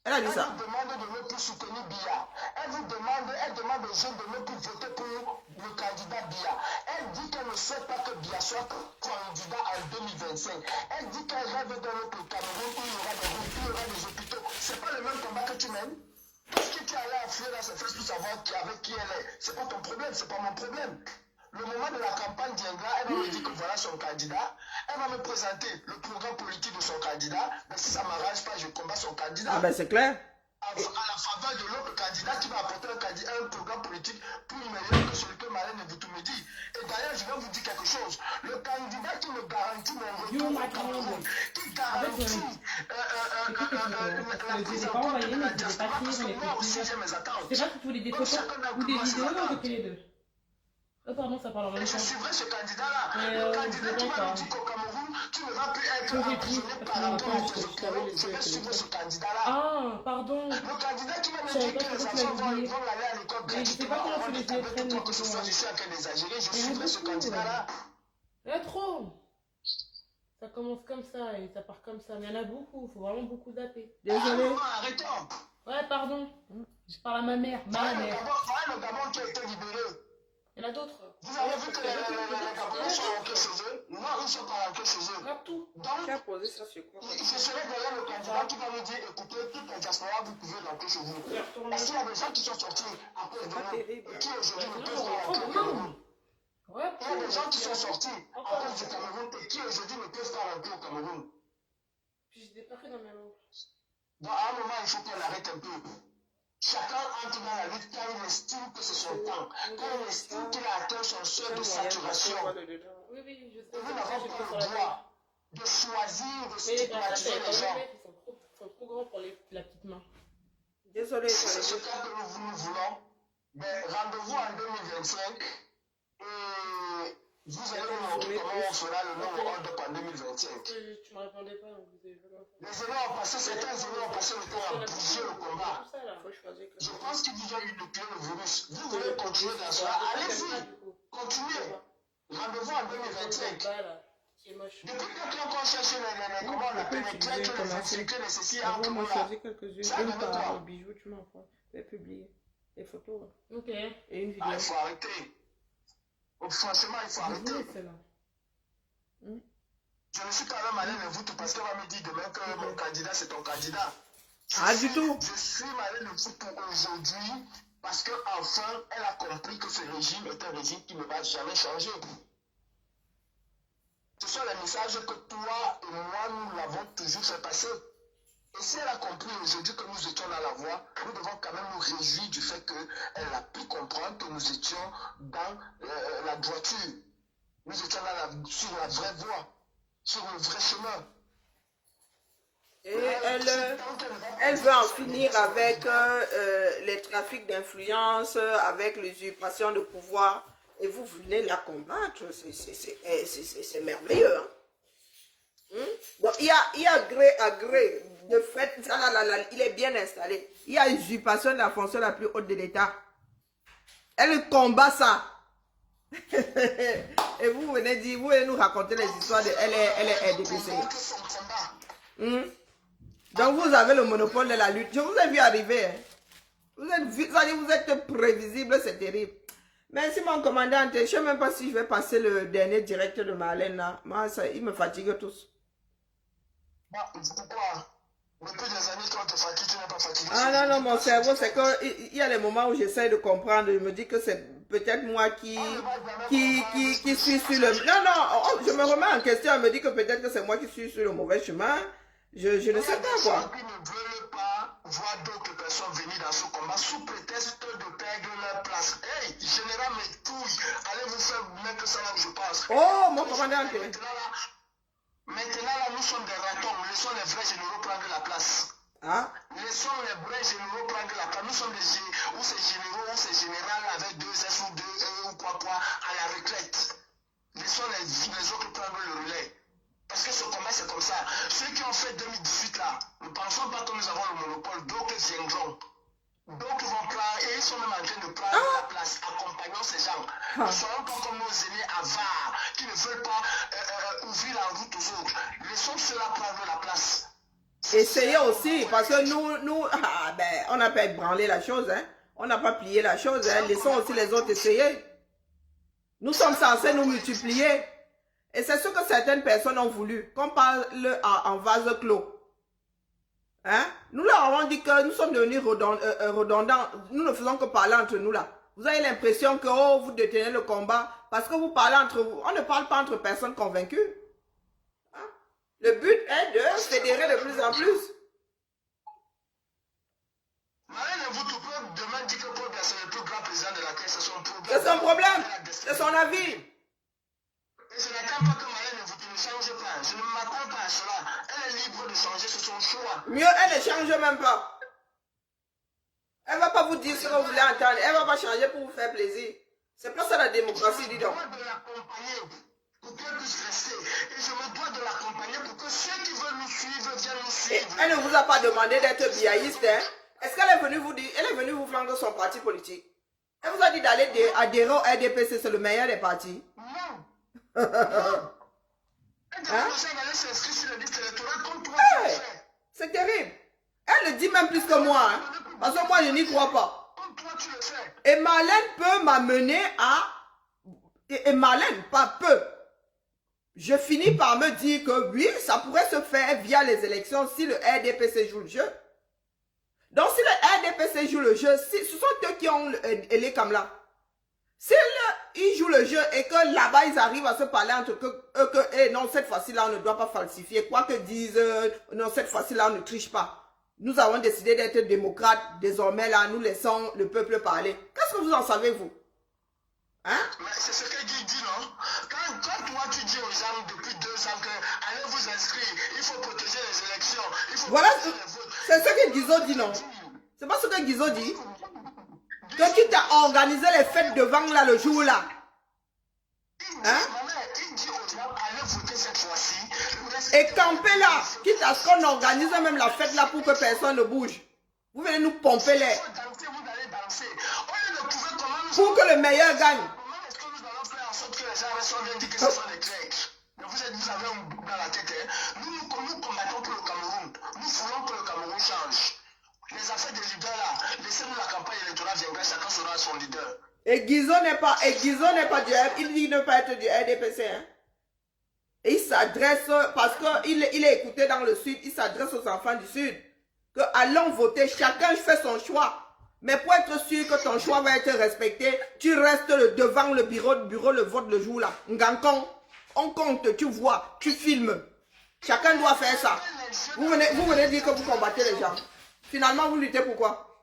Elle a dit ça. Elle vous demande de ne plus soutenir Biya. Elle demande aux jeunes de ne plus voter pour le candidat Biya. Elle dit qu'elle ne souhaite pas que Biya soit candidat en 2025. Elle dit qu'elle rêve dans notre Cameroun où il y aura des routes, où il y aura des hôpitaux. C'est pas le même combat que tu mènes. Est-ce que tu es allé affluer dans ses fesses pour savoir avec qui elle est? C'est pas ton problème, c'est pas mon problème. Le moment de la campagne viendra, elle va me dire que voilà son candidat. Elle va me présenter le programme politique de son candidat. Mais si ça ne m'arrange pas, je combats son candidat. Ah ben c'est clair. À la faveur de l'autre candidat qui va apporter un programme politique plus meilleur que celui que Marlène Mboutou me dit. Et d'ailleurs, je vais vous dire quelque chose. Le candidat qui me garantit mon retour au Cameroun, qui garantit la prise en compte de la diaspora, parce que moi aussi j'ai mes attentes. C'est pas que tu voulais des photos ou des vidéos, non, j'ai pris les deux. Oh pardon, ça parle en même Et je temps. suivrai ce candidat-là. Le candidat qui va nous dire qu'au Cameroun, tu ne vas plus être emprisonné par rapport à tes opinions. Je vais suivre ce candidat-là. Ah, pardon. Le candidat qui va me dire que les enfants vont aller à l'école gratuitement, on est avec toi, que ce soit, je suis en train d'exagérer, je suivrai ce candidat-là. Il y en a trop. Ça commence comme ça et ça part comme ça. Mais il y en a beaucoup, il faut vraiment beaucoup zapper. Désolé. Arrêtons. Ouais, pardon. Je parle à ma mère. Ma mère. Voilà le Gabon qui a été libéré. Il y en a d'autres. Vous avez vu que les Gabonais sont rentrés chez eux? Non, ils ne sont pas rentrés chez eux. Partout. Donc, Qui a posé ça sur quoi? je serai derrière le candidat qui va nous dire, écoutez, toute la diaspora, vous pouvez rentrer chez vous. Parce qu'il y a des gens qui sont sortis à cause de nous, qui aujourd'hui ne peuvent pas rentrer au Cameroun. Ouais, Il y a des gens qui sont sortis à cause du Cameroun et qui aujourd'hui ne peuvent pas rentrer au Cameroun. Puis je déparais dans ma langue. Donc, à un moment, il faut qu'on arrête un peu. Chacun entre dans la lutte quand il estime que c'est son temps. Quand il estime qu'il a atteint son seuil de saturation. Oui, oui, je sais. Et nous C'est pour ça que n'avons j'ai pas pris sur le la taille. droit de choisir, de Mais dans la stigmatiser taille, les quand gens. même, ils sont trop grands pour la petite main. Désolé, Si c'est ce cas que nous voulons, ben, rendez-vous en 2025 et vous allez nous montrer comment on fera le nouveau hold-up en 2025. Tu me répondais pas, donc vous avez fait comme ça. Les aînés ont passé, certains aînés ont passé le temps à bouger le combat. Tout ça, là. faut choisir Je quelque pense qu'ils vous ont inoculé le virus. Vous voulez continuer dans cela, allez-y, continuez. Rendez-vous en 2025. Qui est moche. Depuis 4 ans qu'on cherche comment on appelle les traîtres, les infiltrés, les ceci, Avant, entre moi, nous là. choisi quelques-unes. Ça, Une donne-toi. par bijou, tu m'envoies. Je vais publier des photos hein, Ok. et une Ah, vidéo. il faut arrêter. Oh, franchement, il faut arrêter. Oui, c'est là. Je ne suis pas là malin de vous tout parce qu'elle va me dire demain que mon candidat, c'est ton candidat. Ah, du tout. Je suis malin de vous pour aujourd'hui parce qu'enfin, elle a compris que ce régime est un régime qui ne va jamais changer. Ce sont les messages que toi et moi, nous l'avons toujours fait passer. Et si elle a compris aujourd'hui que nous étions dans la voie, nous devons quand même nous réjouir du fait qu'elle a pu comprendre que nous étions dans la droiture. Nous étions sur la vraie voie, sur le vrai chemin. Et elle veut en finir avec les trafics d'influence, avec l'usurpation de pouvoir. Et vous venez la combattre. C'est merveilleux. Hein? Donc, il y a gré à gré. De fait, ça, il est bien installé. Il y a usurpation de la fonction la plus haute de l'État. Elle combat ça. Et vous venez dire, vous venez nous raconter les histoires de elle est RDPC. Donc vous avez le monopole de la lutte. Je vous ai vu arriver. Hein. Vous êtes prévisible, c'est terrible. Merci mon commandant. Je ne sais même pas si je vais passer le dernier direct de Marlène là. Moi, ils me fatiguent tous. Pourquoi? Depuis des années, quand tu fatigues, tu n'es pas fatigué. Ah non, mon cerveau, c'est qu'il y a les moments où j'essaie de comprendre. Je me dis que c'est peut-être moi qui suis sur le... Non, je me remets en question. Je me dis que peut-être que c'est moi qui suis sur le mauvais chemin. Je ne sais pas quoi. Ils ne veulent pas voir d'autres personnes venir dans ce combat sous prétexte de perdre leur place. Hey, général, mes couilles, allez vous faire mettre ça là où je passe. Oh, mon commandant. Maintenant là, nous sommes des ratons. Laissons les vrais généraux prendre la place. Ah. Laissons les vrais généraux prendre la place. Nous sommes ou ces généraux, ou ces générales avec 2 S ou 2 E ou quoi à la retraite. Laissons les autres prendre le relais. Parce que ce combat, c'est comme ça. Ceux qui ont fait 2018 là, ne pensons pas que nous avons le monopole. D'autres viendront. D'autres vont prendre, et ils sont même en train de prendre la place. Accompagnons ces gens. Ne soyons pas comme nos aînés avares qui ne veulent pas ouvrir la route aux autres. Laissons ceux-là prendre la place. Essayez aussi, parce que nous on n'a pas ébranlé la chose. Hein. On n'a pas plié la chose. Hein. Laissons aussi les autres essayer. Nous sommes censés nous multiplier. Et c'est ce que certaines personnes ont voulu, qu'on parle en vase clos. Hein? Nous leur avons dit que nous sommes devenus redondants. Nous ne faisons que parler entre nous là. Vous avez l'impression que vous détenez le combat parce que vous parlez entre vous. On ne parle pas entre personnes convaincues. Hein? Le but est de fédérer de plus en plus. Marlène, vous tout peu demain dit que Paul Biya c'est le plus grand président de la caisse. C'est son problème. C'est son problème. C'est son avis. Et je n'attends pas que Marlène vous ne change pas. Je ne m'attends pas à cela. Elle est libre de changer, c'est son choix. Mieux, elle ne change même pas. Elle ne va pas vous dire ce que vous voulez entendre. Elle ne va pas changer pour vous faire plaisir. C'est pas ça la démocratie, dis donc. Je me dois de l'accompagner pour qu'elle puisse rester. Et je me dois de l'accompagner pour que ceux qui veulent nous suivre viennent nous suivre. Et elle ne vous a pas demandé d'être biaïste. Hein? Est-ce qu'elle est venue vous dire, elle est venue vous vendre son parti politique? Elle vous a dit d'aller adhérer au RDPC, c'est le meilleur des partis? Non. Hein? C'est terrible. Elle le dit même plus que moi. Hein? Parce que moi, je n'y crois pas. Et Marlène peut m'amener à... Et Marlène, pas peu. Je finis par me dire que oui, ça pourrait se faire via les élections si le RDPC joue le jeu. Donc, si le RDPC joue le jeu, ce sont eux qui ont les Kamla. S'ils ils jouent le jeu et que là-bas, ils arrivent à se parler entre eux que, eh, non, cette fois-ci, là, on ne doit pas falsifier. Quoi que disent, non, cette fois-ci, là, on ne triche pas. Nous avons décidé d'être démocrates. Désormais, là, nous laissons le peuple parler. Qu'est-ce que vous en savez, vous? Hein? Mais c'est ce que Guy dit, non? Quand toi, tu dis aux gens depuis 2 ans que allez vous inscrire, il faut protéger les élections, il faut Voilà, protéger les votes. c'est ce que Guizot dit, non? C'est pas ce que Guizot dit? Que tu t'as organisé les fêtes de vent là le jour là. Hein? Il dit aux gens, allez voter cette fois-ci. Et camper là. Quitte à ce qu'on organise même la fête là pour que personne ne bouge. Vous venez nous pomper les. Vous allez danser. On ne pouvait comment Pour que le meilleur gagne. Comment est-ce que nous allons faire en sorte que les gens restent bien dit que ce sont des traîtres? Vous avez un bouc dans la tête. Hein? Nous combattons pour le Cameroun. Nous voulons que le Cameroun change. Les affaires des leaders là, laissez-nous la campagne électorale viendra, chacun sera son leader. Et Guizot n'est pas du il dit ne pas être du RDPC. Hein? Et il s'adresse, parce qu'il est écouté dans le sud, il s'adresse aux enfants du sud. Que allons voter, chacun fait son choix. Mais pour être sûr que ton choix va être respecté, tu restes devant le bureau le vote le jour là. Ngankon, on compte, tu vois, tu filmes. Chacun doit faire ça. Vous venez dire que vous combattez les gens. Finalement, vous luttez pourquoi?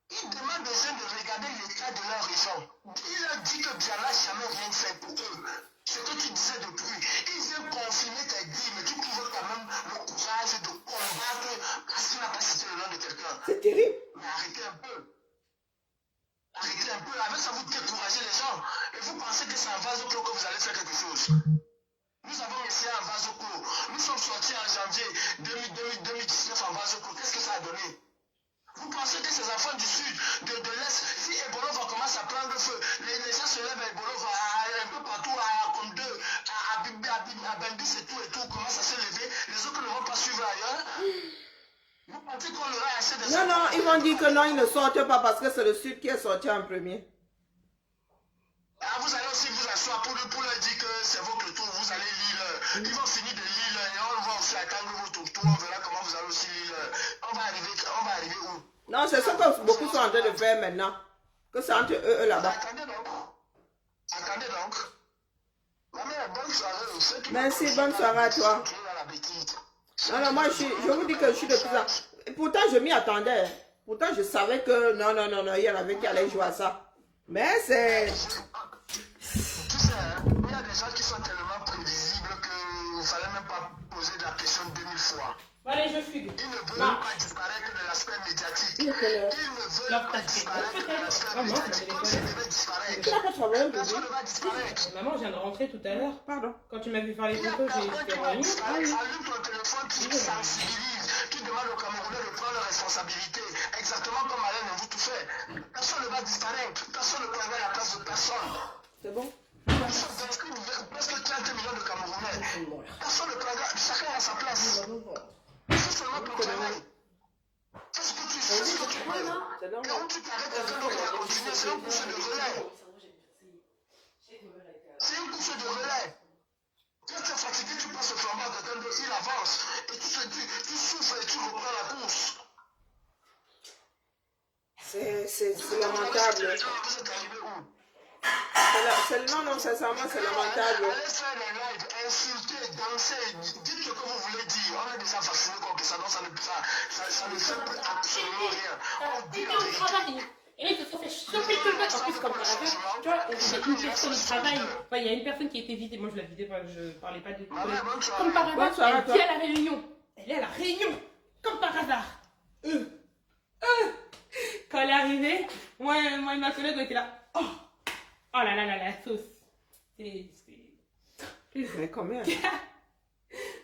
Ils demandent aux jeunes de regarder l'état de leur région. Il leur dit que Biala n'a jamais rien fait pour eux. Ce que tu disais depuis, ils viennent confirmer tes dits, mais tu trouves quand même le courage de combattre parce qu'il n'a pas cité le nom de quelqu'un. C'est terrible. Mais arrêtez un peu. Arrêtez un peu. Avec ça, vous découragez les gens. Et vous pensez que c'est un vase clos que vous allez faire quelque chose. Nous avons essayé un vase clos. Nous sommes sortis en janvier 2019 en vase clos. Qu'est-ce que ça a donné? Vous pensez que ces enfants du sud, de l'est, si Ebolova commence à prendre feu, les gens se lèvent à Ebolova, un peu partout, à Condé, à Bendis et tout, commencent à se lever, les autres ne vont pas suivre ailleurs. Vous pensez qu'on aura assez de... Non, ils vont dire que non, ils ne sortent pas parce que c'est le sud qui est sorti en premier. Ah, vous allez aussi vous asseoir pour leur dire que c'est votre tour, vous allez lire. Ils vont finir de lire et on va aussi attendre votre tour, on verra comment vous allez aussi lire. On va arriver où? Non, c'est ce que beaucoup sont en train de faire maintenant. Que c'est entre eux là-bas. Attendez donc. Ma mère, bonne soirée. Merci, bonne soirée à toi. Non, moi je vous dis que je suis de plus en... Pourtant, je m'y attendais. Pourtant, je savais que non, il y en avait qui allaient jouer à ça. Mais c'est... Tu sais, il y a des gens qui sont tellement prévisibles qu'il ne fallait même pas poser la question 2000 fois. Allez, je fugue. Ils ne veulent pas disparaître de l'aspect médiatique. Ils ne veulent pas disparaître de l'aspect médiatique. Comme s'ils devaient disparaître. Personne ne va disparaître. Maman, je viens de rentrer tout à l'heure. Pardon. Quand tu m'as vu faire les Il y a photos, j'ai personne été qui va réunie. disparaître. Allume ton téléphone, tu sensibilises. Tu demandes aux Camerounais de prendre leurs responsabilités. Exactement comme Alain vous tout fait. Personne ne va disparaître. Personne ne prendra la place de personne. C'est bon? Nous sommes inscrits presque 30 millions de Camerounais. Personne ne prendra. Chacun a sa place. C'est seulement ton travail. Fais ce que tu peux. Et où tu t'arrêtes, quelqu'un d'autre va continuer. C'est une course de relais. C'est une course de relais. Quand tu es fatigué, tu passes au flambeau de quelqu'un d'autre, il avance. Et tu souffles et tu reprends la course. C'est lamentable. Vous êtes arrivé où? Non, sincèrement, c'est lamentable. Allez faire les lives, insulter, danser, dites ce que vous voulez dire. On est déjà vacciné contre ça, donc ça ne fait plus absolument rien. On dit la vérité. Et là, ils se sont fait choper tout le monde. En plus, comme par hasard, tu vois, on disait une personne au travail. Enfin, il y a une personne qui était vidée. Moi, je la vidais pas, je parlais pas de. Comme par hasard, elle dit à la réunion. Elle est à la réunion. Comme par hasard. Quand elle est arrivée, moi et ma collègue, on était là. Oh là là, la sauce. Mais combien?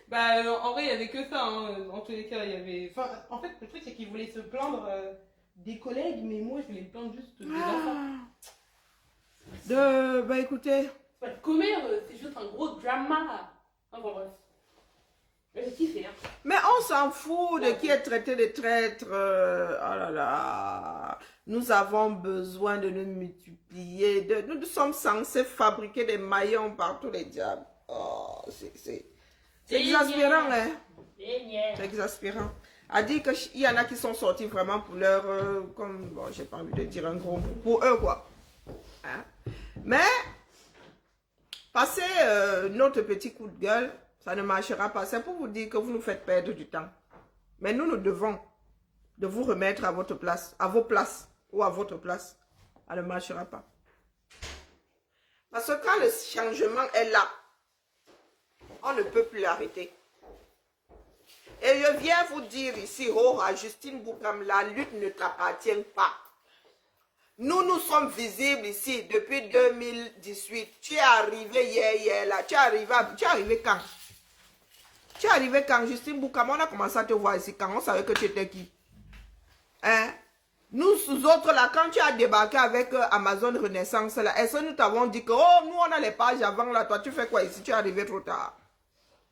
Bah, en vrai, il n'y avait que ça. Hein. En tous les cas, il y avait. Enfin, en fait, le truc, c'est qu'ils voulaient se plaindre des collègues, mais moi, je voulais me plaindre juste des enfants. Bah écoutez. C'est pas de commère, c'est juste un gros drama. Enfin, bref. Mais j'ai kiffé, hein. Mais on s'en fout de qui est traité de traître. Oh là là. Nous avons besoin de nous multiplier. Nous sommes censés fabriquer des maillons par tous les diables. Oh, c'est exaspérant, hein. C'est exaspérant. A dit qu'il y en a qui sont sortis vraiment pour leur... comme, bon, j'ai pas envie de dire un gros mot. Pour eux, quoi. Hein? Mais, passer notre petit coup de gueule, ça ne marchera pas. C'est pour vous dire que vous nous faites perdre du temps. Mais nous devons de vous remettre à votre place, à vos places ou à votre place. Ça ne marchera pas. Parce que quand le changement est là, on ne peut plus l'arrêter. Et je viens vous dire ici, oh, à Justine Boukam, la lutte ne t'appartient pas. Nous sommes visibles ici depuis 2018. Tu es arrivé hier, là. Tu es arrivé quand? Tu es arrivé quand, Justine Boukam? On a commencé à te voir ici quand on savait que tu étais qui? Hein? Nous autres, là, quand tu as débarqué avec Amazon Renaissance, là, est-ce que nous t'avons dit que, oh, nous, on a les pages avant, là, toi, tu fais quoi ici? Tu es arrivé trop tard.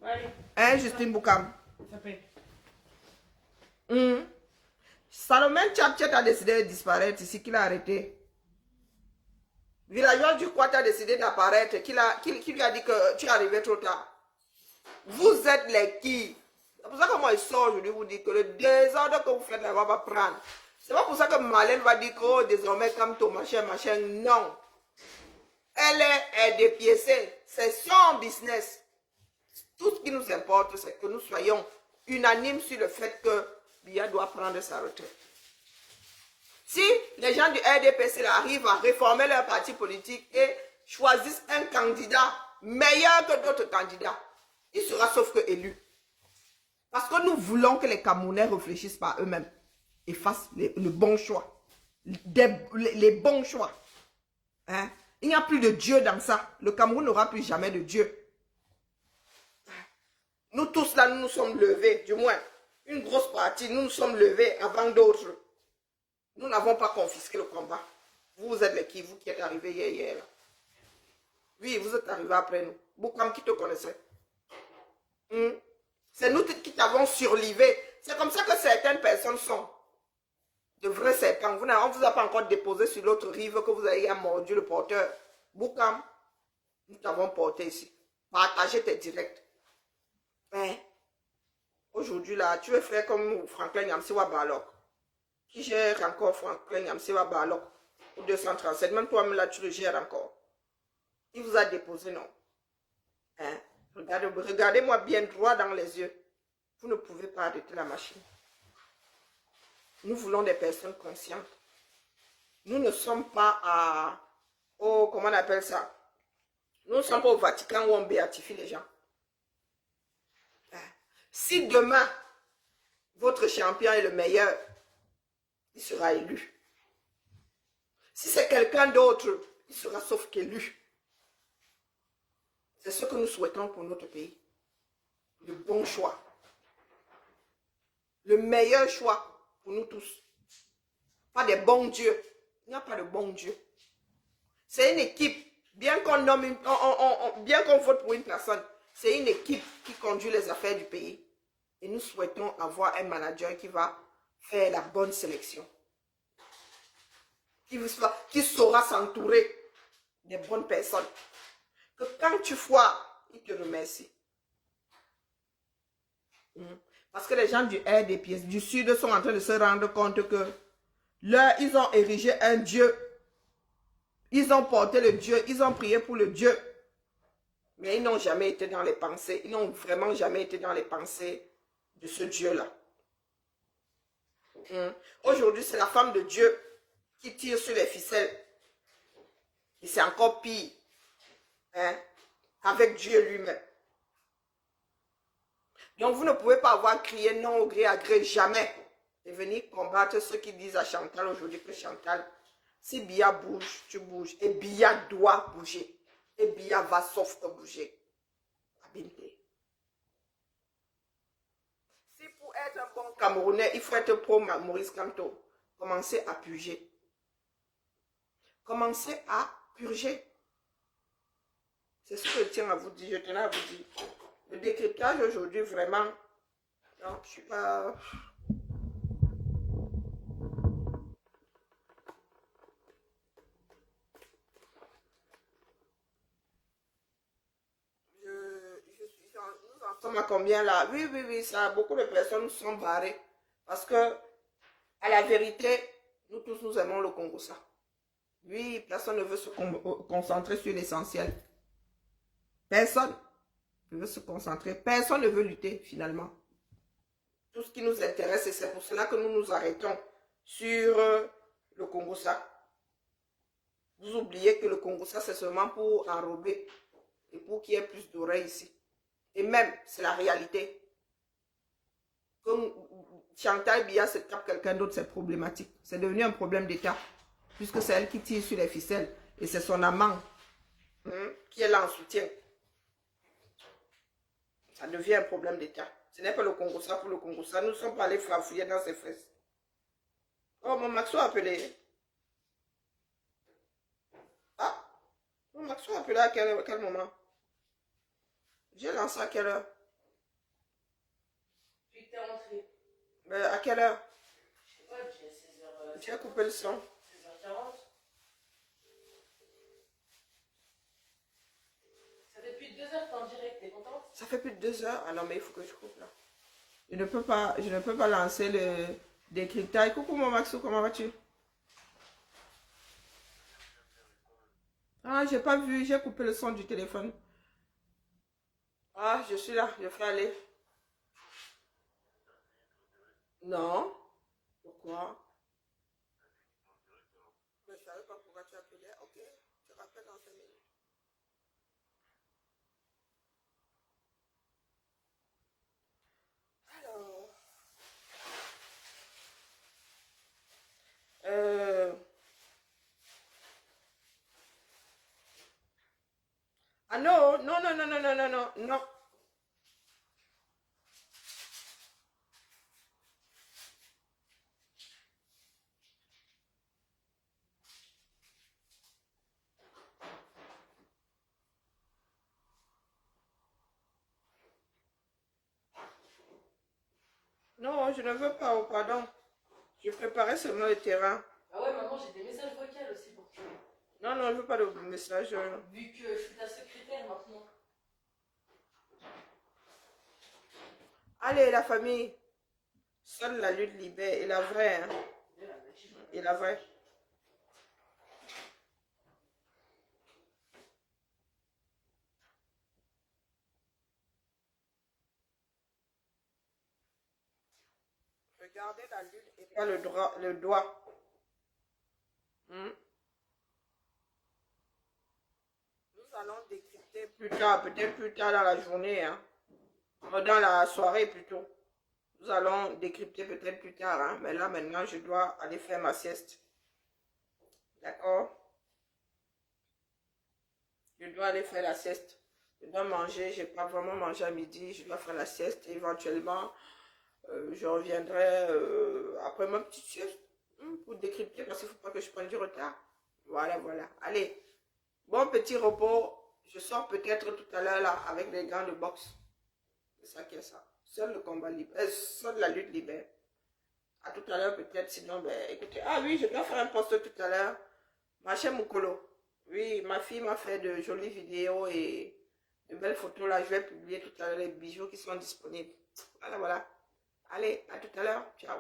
Ouais. Hein, Justine Boukam? Ça fait. Salomon Tchapchet a décidé de disparaître ici, qu'il a arrêté. Villageois du Quat a décidé d'apparaître, qui lui a dit que tu es arrivé trop tard. Vous êtes les qui? C'est pour ça que moi, je sors aujourd'hui vous dire que le désordre que vous faites là, va prendre. C'est pas pour ça que Marlène va dire que oh, désormais, comme ton machin, non. Elle est dépiécée. C'est son business. Tout ce qui nous importe, c'est que nous soyons unanimes sur le fait que Biya doit prendre sa retraite. Si les gens du RDPC là, arrivent à réformer leur parti politique et choisissent un candidat meilleur que d'autres candidats, il sera sauf que élu. Parce que nous voulons que les Camerounais réfléchissent par eux-mêmes et fassent le bon choix. Les bons choix. Hein? Il n'y a plus de Dieu dans ça. Le Cameroun n'aura plus jamais de Dieu. Nous tous là, nous nous sommes levés, du moins, une grosse partie, nous nous sommes levés avant d'autres. Nous n'avons pas confisqué le combat. Vous êtes les qui, vous qui êtes arrivés hier. Là. Oui, vous êtes arrivés après nous. Boukam qui te connaissait. C'est nous qui t'avons surlivé. C'est comme ça que certaines personnes sont. De vrais serpents. On ne vous a pas encore déposé sur l'autre rive que vous avez mordu le porteur. Boukam, nous t'avons porté ici. Partagez tes directs. Hein? Aujourd'hui, là, tu veux faire comme Franklin Yamsiwa Balok. Qui gère encore Franklin Yamsiwa Balok au 237. Même toi-même, là, tu le gères encore. Il vous a déposé, non? Hein? Regardez-moi bien droit dans les yeux. Vous ne pouvez pas arrêter la machine. Nous voulons des personnes conscientes. Nous ne sommes pas à... Oh, comment on appelle ça? Nous ne sommes pas au Vatican où on béatifie les gens. Si demain, votre champion est le meilleur, il sera élu. Si c'est quelqu'un d'autre, il sera sauf qu'élu. C'est ce que nous souhaitons pour notre pays. Le bon choix. Le meilleur choix pour nous tous. Pas des bons dieux. Il n'y a pas de bons dieux. C'est une équipe. Bien qu'on nomme, bien qu'on vote pour une personne, c'est une équipe qui conduit les affaires du pays. Et nous souhaitons avoir un manager qui va faire la bonne sélection. Qui saura s'entourer des bonnes personnes. Que quand tu foires, il te remercie. Parce que les gens du RDPS, du Sud, sont en train de se rendre compte que ils ont érigé un Dieu. Ils ont porté le Dieu, ils ont prié pour le Dieu. Mais ils n'ont jamais été dans les pensées. Ils n'ont vraiment jamais été dans les pensées de ce Dieu-là. Aujourd'hui, c'est la femme de Dieu qui tire sur les ficelles. Et c'est encore pire. Avec Dieu lui-même. Donc, vous ne pouvez pas avoir crié non au gré à gré, jamais. Et venir combattre ceux qui disent à Chantal aujourd'hui que Chantal, si Biya bouge, tu bouges. Et Biya doit bouger. Et Biya va sauf que bouger. Abinté. Si pour être un bon Camerounais, il faut être pro Maurice Kamto, commencez à purger. Commencez à purger. C'est ce que je tiens à vous dire. Je tenais à vous dire. Le décryptage aujourd'hui, vraiment, non, je suis pas... Nous en sommes à combien là? Oui, ça, beaucoup de personnes sont barrées. Parce que, à la vérité, nous tous, nous aimons le Congo, ça. Oui, personne ne veut se concentrer sur l'essentiel. Personne ne veut se concentrer. Personne ne veut lutter, finalement. Tout ce qui nous intéresse, et c'est pour cela que nous nous arrêtons sur le Congo-Ça. Vous oubliez que le Congo-Ça, c'est seulement pour enrober et pour qu'il y ait plus d'oreilles ici. Et même, c'est la réalité. Comme Chantal Biya se tape quelqu'un d'autre, c'est problématique. C'est devenu un problème d'État, puisque c'est elle qui tire sur les ficelles. Et c'est son amant qui est là en soutien. Ça devient un problème d'État. Ce n'est pas le Congo-Ça pour le Congo-Ça. Nous ne sommes pas allés farfouiller dans ses fesses. Oh, mon Maxo a appelé. Ah, mon Maxo a appelé à quel moment? J'ai lancé à quelle heure? Puis t'es rentré. Mais à quelle heure? Je sais pas, j'ai 16h. J'ai coupé le son. 16h40. Ça fait plus de 2 heures que t'es en direct, t'es contente? Ça fait plus de 2 heures. Ah non, mais il faut que je coupe là. Je ne peux pas lancer le décryptage. Coucou mon Maxo, comment vas-tu? Ah, j'ai pas vu, j'ai coupé le son du téléphone. Ah, je suis là, je fais aller. Non. Pourquoi? Je ne savais pas pourquoi tu appelais. Ok, je rappelle dans 5 minutes. Alors. Ah non, non, non, non, non, non, non, non, non. Non, je ne veux pas, oh, pardon. Je préparais seulement le terrain. Ah ouais, maman, j'ai des messages vocaux aussi pour toi. Non, non, je veux pas de message. Vu que je suis ta secrétaire maintenant. Allez, la famille. Seule la lutte libère. Et la vraie, hein. Et la vraie. Regardez la lutte et pas le doigt. Nous allons décrypter plus tard, peut-être plus tard dans la journée, hein. Dans la soirée plutôt. Nous allons décrypter peut-être plus tard, hein. Mais là, maintenant, je dois aller faire ma sieste. D'accord? Je dois aller faire la sieste. Je dois manger. Je n'ai pas vraiment mangé à midi. Je dois faire la sieste. Et éventuellement, je reviendrai après ma petite sieste pour décrypter parce qu'il ne faut pas que je prenne du retard. Voilà, voilà. Allez, bon petit repos. Je sors peut-être tout à l'heure là avec les gants de boxe. C'est ça qui est ça. Seul le combat libre. Seule la lutte libère. À tout à l'heure peut-être. Sinon, ben écoutez. Ah oui, je dois faire un post tout à l'heure. Ma chère Moukolo. Oui, ma fille m'a fait de jolies vidéos et de belles photos là. Je vais publier tout à l'heure les bijoux qui sont disponibles. Voilà, voilà. Allez, à tout à l'heure. Ciao.